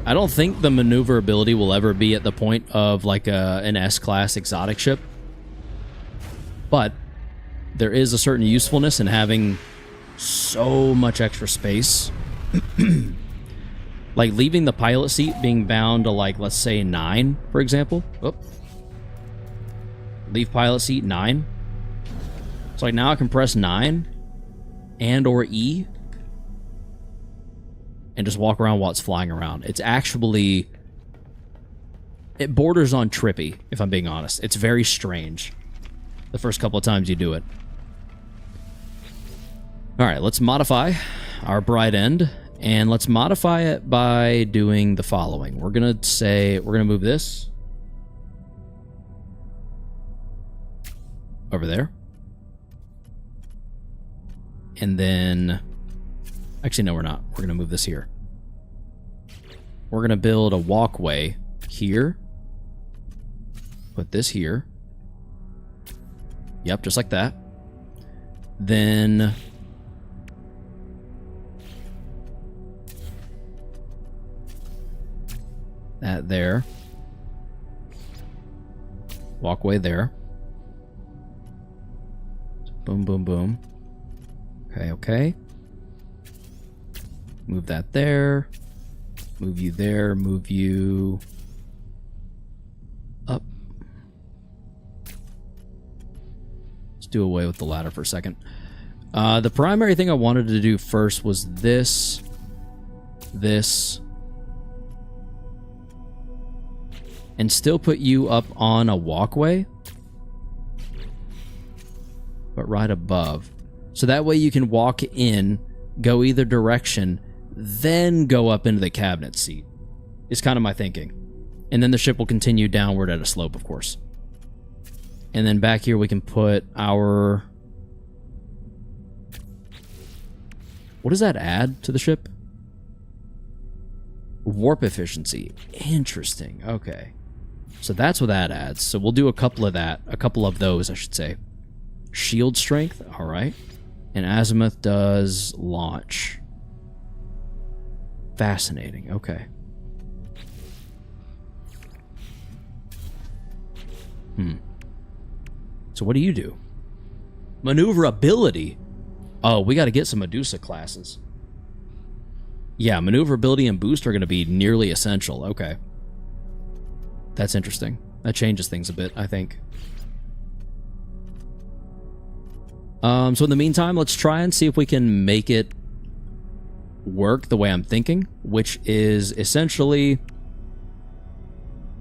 I don't think the maneuverability will ever be at the point of like an S-class exotic ship. But there is a certain usefulness in having so much extra space. Like leaving the pilot seat being bound to, like, let's say 9, for example. Oh. Leave pilot seat 9. So like now I can press 9 and or E and just walk around while it's flying around. It's actually, it borders on trippy, if I'm being honest. It's very strange the first couple of times you do it. All right, let's modify our bright end, and let's modify it by doing the following. We're gonna say, we're gonna move this over there. And then, actually, no, we're not. We're going to move this here. We're going to build a walkway here. Put this here. Yep, just like that. Then that there. Walkway there. Boom, boom, boom. Okay, okay. Move that there. Move you there. Move you up. Let's do away with the ladder for a second. The primary thing I wanted to do first was this, and still put you up on a walkway, but right above. So that way you can walk in, go either direction, then go up into the cabinet seat. Is kind of my thinking. And then the ship will continue downward at a slope, of course. And then back here we can put our... What does that add to the ship? Warp efficiency. Interesting. Okay. So that's what that adds. So we'll do a couple of that. A couple of those, I should say. Shield strength. All right. And azimuth does launch. Fascinating. Okay. So what do you do? Maneuverability. Oh, we got to get some Medusa classes. Yeah, maneuverability and boost are going to be nearly essential. Okay. That's interesting. That changes things a bit, I think. So in the meantime, let's try and see if we can make it work the way I'm thinking, which is essentially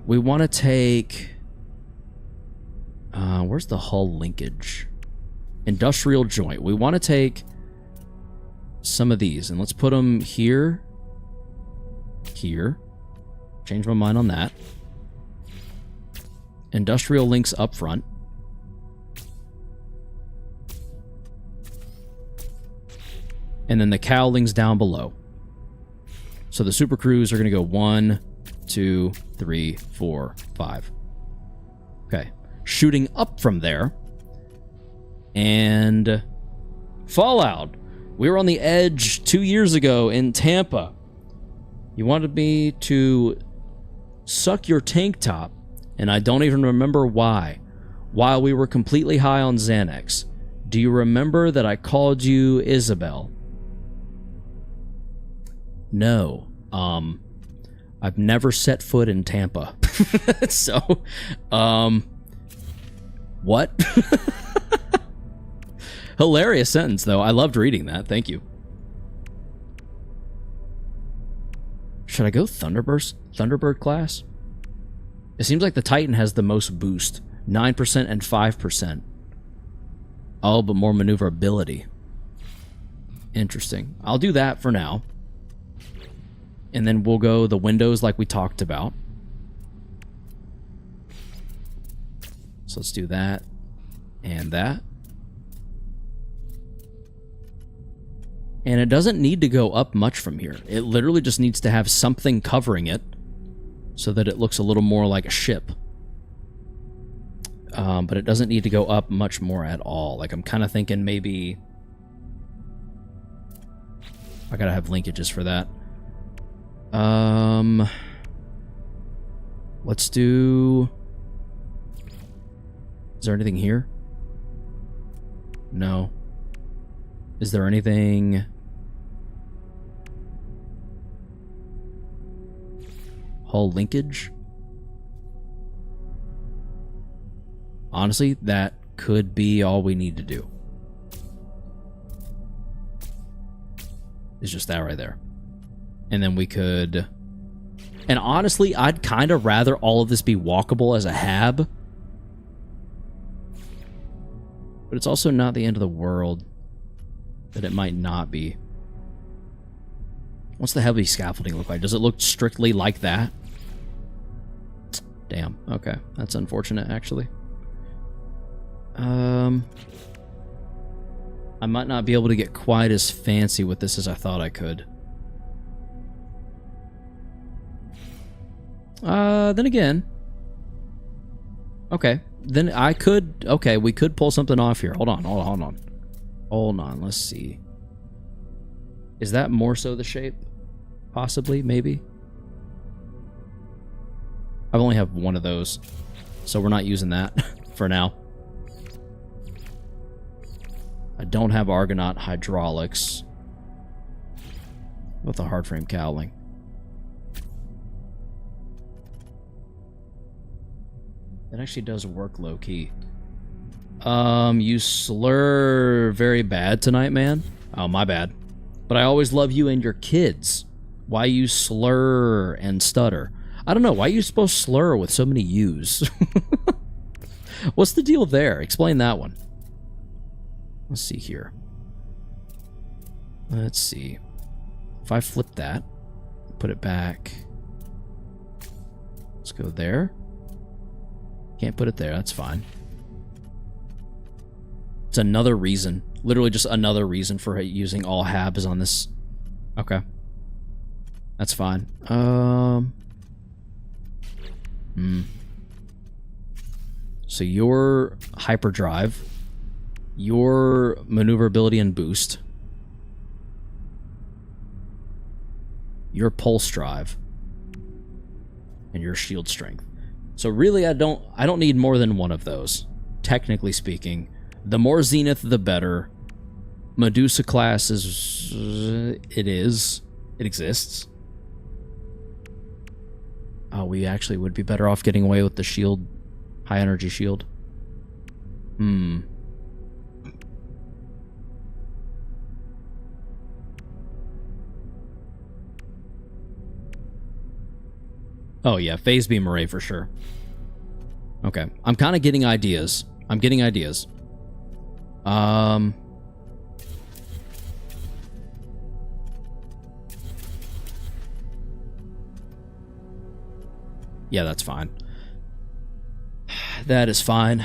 we want to take... where's the hull linkage? Industrial joint. We want to take some of these, and let's put them here. Here. Change my mind on that. Industrial links up front. And then the cowlings down below. So the super crews are going to go 1, 2, 3, 4, 5. Okay. Shooting up from there. And Fallout. We were on the edge 2 years ago in Tampa. You wanted me to suck your tank top, and I don't even remember why, while we were completely high on Xanax. Do you remember that I called you Isabel? No. I've never set foot in Tampa. So, what? Hilarious sentence, though. I loved reading that. Thank you. Should I go Thunderbird class? It seems like the Titan has the most boost. 9% and 5%. Oh, but more maneuverability. Interesting. I'll do that for now. And then we'll go the windows like we talked about. So let's do that. And that. And it doesn't need to go up much from here. It literally just needs to have something covering it so that it looks a little more like a ship. But it doesn't need to go up much more at all. Like, I'm kind of thinking maybe... I gotta have linkages for that. Let's do... Is there anything here? No. Is there anything... Hull linkage? Honestly, that could be all we need to do. It's just that right there. And then we could... And honestly, I'd kind of rather all of this be walkable as a hab. But it's also not the end of the world that it might not be. What's the heavy scaffolding look like? Does it look strictly like that? Damn. Okay. That's unfortunate, actually. I might not be able to get quite as fancy with this as I thought I could. Then again... Okay. Then I could... Okay, we could pull something off here. Hold on. Hold on, let's see. Is that more so the shape? Possibly, maybe? I only have one of those, so we're not using that for now. I don't have Argonaut hydraulics with the hard frame cowling. It actually does work low-key. You slur very bad tonight, man. Oh, my bad. But I always love you and your kids. Why you slur and stutter? I don't know. Why are you supposed to slur with so many U's? What's the deal there? Explain that one. Let's see here. Let's see. If I flip that, put it back. Let's go there. Can't put it there. That's fine. It's another reason. Literally just another reason for using all habs on this. Okay. That's fine. So your hyperdrive, your maneuverability and boost, your pulse drive, and your shield strength. So really, I don't need more than one of those. Technically speaking, the more Zenith, the better. Medusa class is it exists. Oh, we actually would be better off getting away with the shield, high energy shield. Oh yeah, phase beam array for sure. Okay, I'm kind of getting ideas. Yeah, that's fine. That is fine.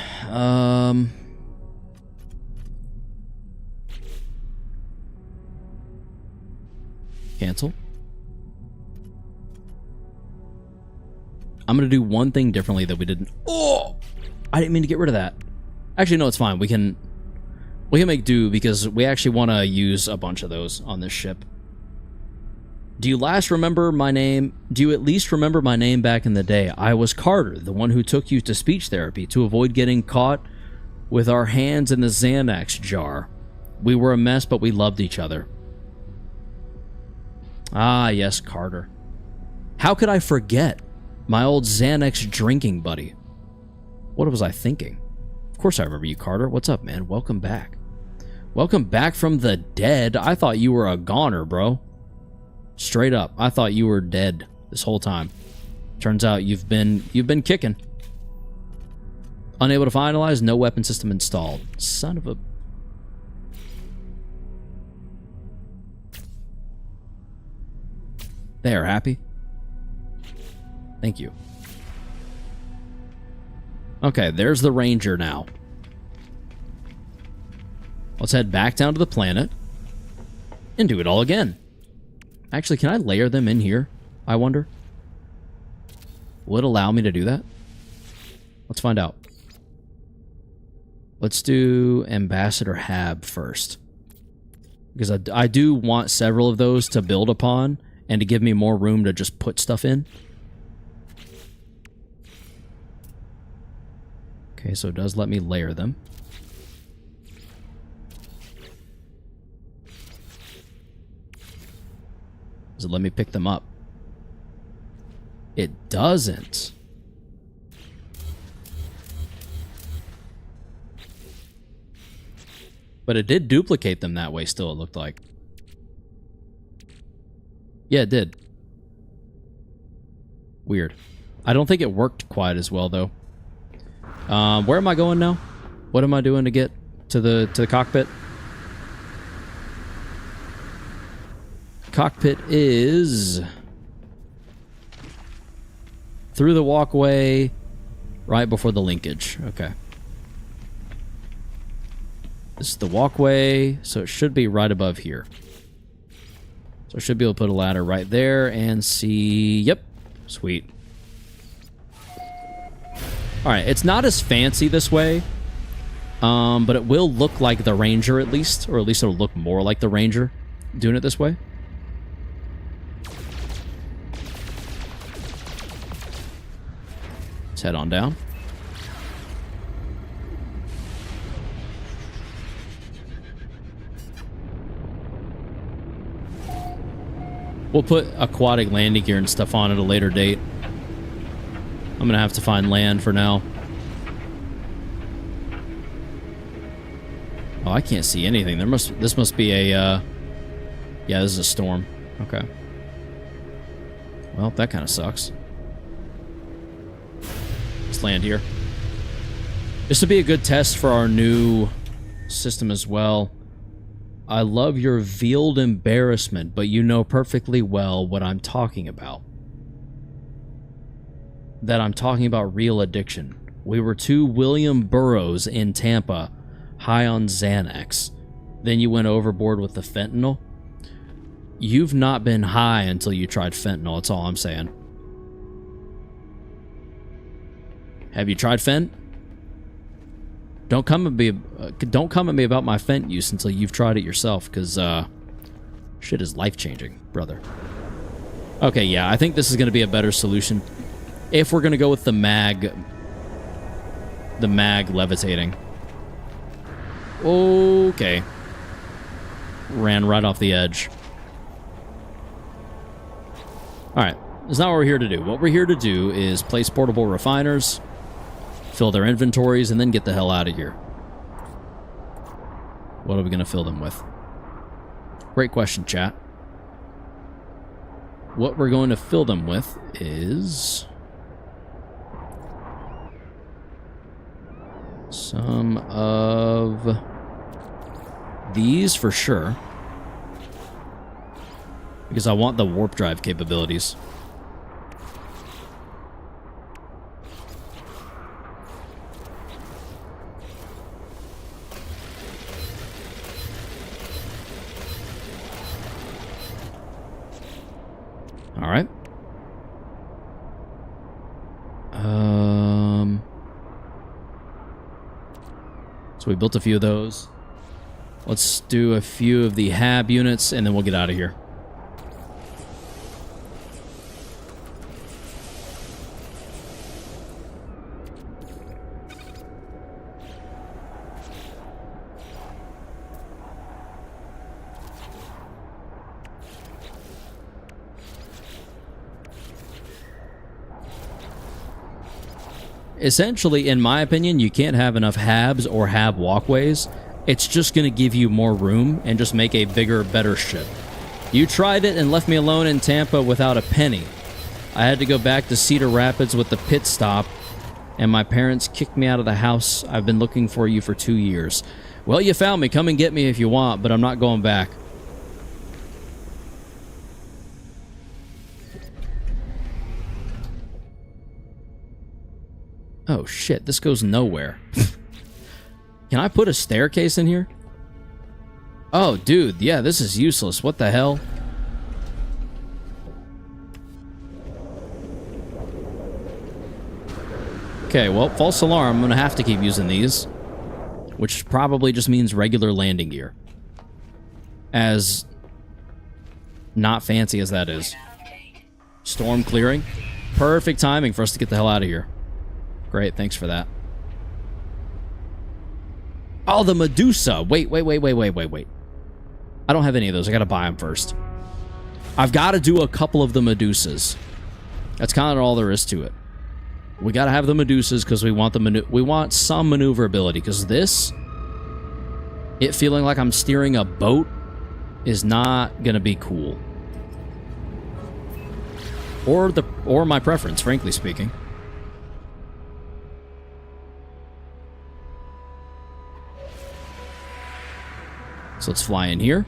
Cancel. I'm going to do one thing differently that we didn't... Oh! I didn't mean to get rid of that. Actually, no, it's fine. We can make do because we actually want to use a bunch of those on this ship. Do you at least remember my name back in the day? I was Carter, the one who took you to speech therapy to avoid getting caught with our hands in the Xanax jar. We were a mess, but we loved each other. Ah, yes, Carter. How could I forget my old Xanax drinking buddy? What was I thinking? Of course I remember you, Carter. What's up, man? Welcome back. Welcome back from the dead. I thought you were a goner, bro. Straight up. I thought you were dead this whole time. Turns out you've been kicking. Unable to finalize, no weapon system installed. Son of a... There, happy? Thank you. Okay, there's the Ranger now. Let's head back down to the planet and do it all again. Actually, can I layer them in here? I wonder. Will it allow me to do that? Let's find out. Let's do Ambassador Hab first. Because I do want several of those to build upon and to give me more room to just put stuff in. Okay, so it does let me layer them. Does it let me pick them up? It doesn't. But it did duplicate them that way still, it looked like. Yeah, it did. Weird. I don't think it worked quite as well, though. Where am I going now? What am I doing to get to the cockpit? Cockpit is through the walkway right before the linkage. Okay. This is the walkway, so it should be right above here. So I should be able to put a ladder right there and see... Yep. Sweet. Alright, it's not as fancy this way, but it will look like the Ranger at least, or at least it'll look more like the Ranger doing it this way. Let's head on down. We'll put aquatic landing gear and stuff on at a later date. I'm gonna have to find land for now. Oh, I can't see anything. This must be a, yeah, this is a storm. Okay. Well, that kind of sucks. Let's land here. This would be a good test for our new system as well. I love your veiled embarrassment, but you know perfectly well what I'm talking about. That I'm talking about real addiction. We were two William Burroughs in Tampa, high on Xanax. Then you went overboard with the fentanyl. You've not been high until you tried fentanyl, that's all I'm saying. Have you tried fent? Don't come at me about my fent use until you've tried it yourself, because shit is life-changing, brother. Okay, yeah, I think this is going to be a better solution if we're going to go with the mag levitating. Okay. Ran right off the edge. Alright, that's not what we're here to do. What we're here to do is place portable refiners, fill their inventories, and then get the hell out of here. What are we going to fill them with? Great question, chat. What we're going to fill them with is some of these for sure, because I want the warp drive capabilities. All right. So we built a few of those. Let's do a few of the HAB units, and then we'll get out of here. essentially, in my opinion, you can't have enough habs or hab walkways. It's just going to give you more room and just make a bigger, better ship. You tried it and left me alone in Tampa without a penny. I had to go back to Cedar Rapids with the pit stop, and my parents kicked me out of the house. I've been looking for you for 2 years. Well, you found me. Come and get me if you want, but I'm not going back. Oh, shit. This goes nowhere. Can I put a staircase in here? Oh, dude. Yeah, this is useless. What the hell? Okay, well, false alarm. I'm going to have to keep using these. Which probably just means regular landing gear. As not fancy as that is. Storm clearing. Perfect timing for us to get the hell out of here. Great, thanks for that. Oh, the Medusa. Wait. I don't have any of those. I gotta buy them first. I've got to do a couple of the Medusas. That's kind of all there is to it. We gotta have the Medusas because we want some maneuverability. Because this, it feeling like I'm steering a boat, is not gonna be cool. Or my preference, frankly speaking. So let's fly in here.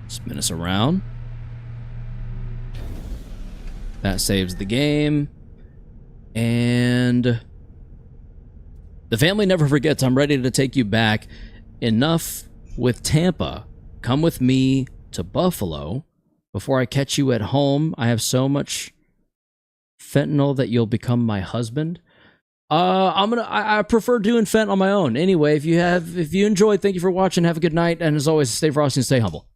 Spin us around. That saves the game. And the family never forgets. I'm ready to take you back. Enough with Tampa. Come with me to Buffalo before I catch you at home. I have so much fentanyl that you'll become my husband. I prefer doing fent on my own. Anyway, if you enjoyed, thank you for watching. Have a good night, and as always, stay frosty and stay humble.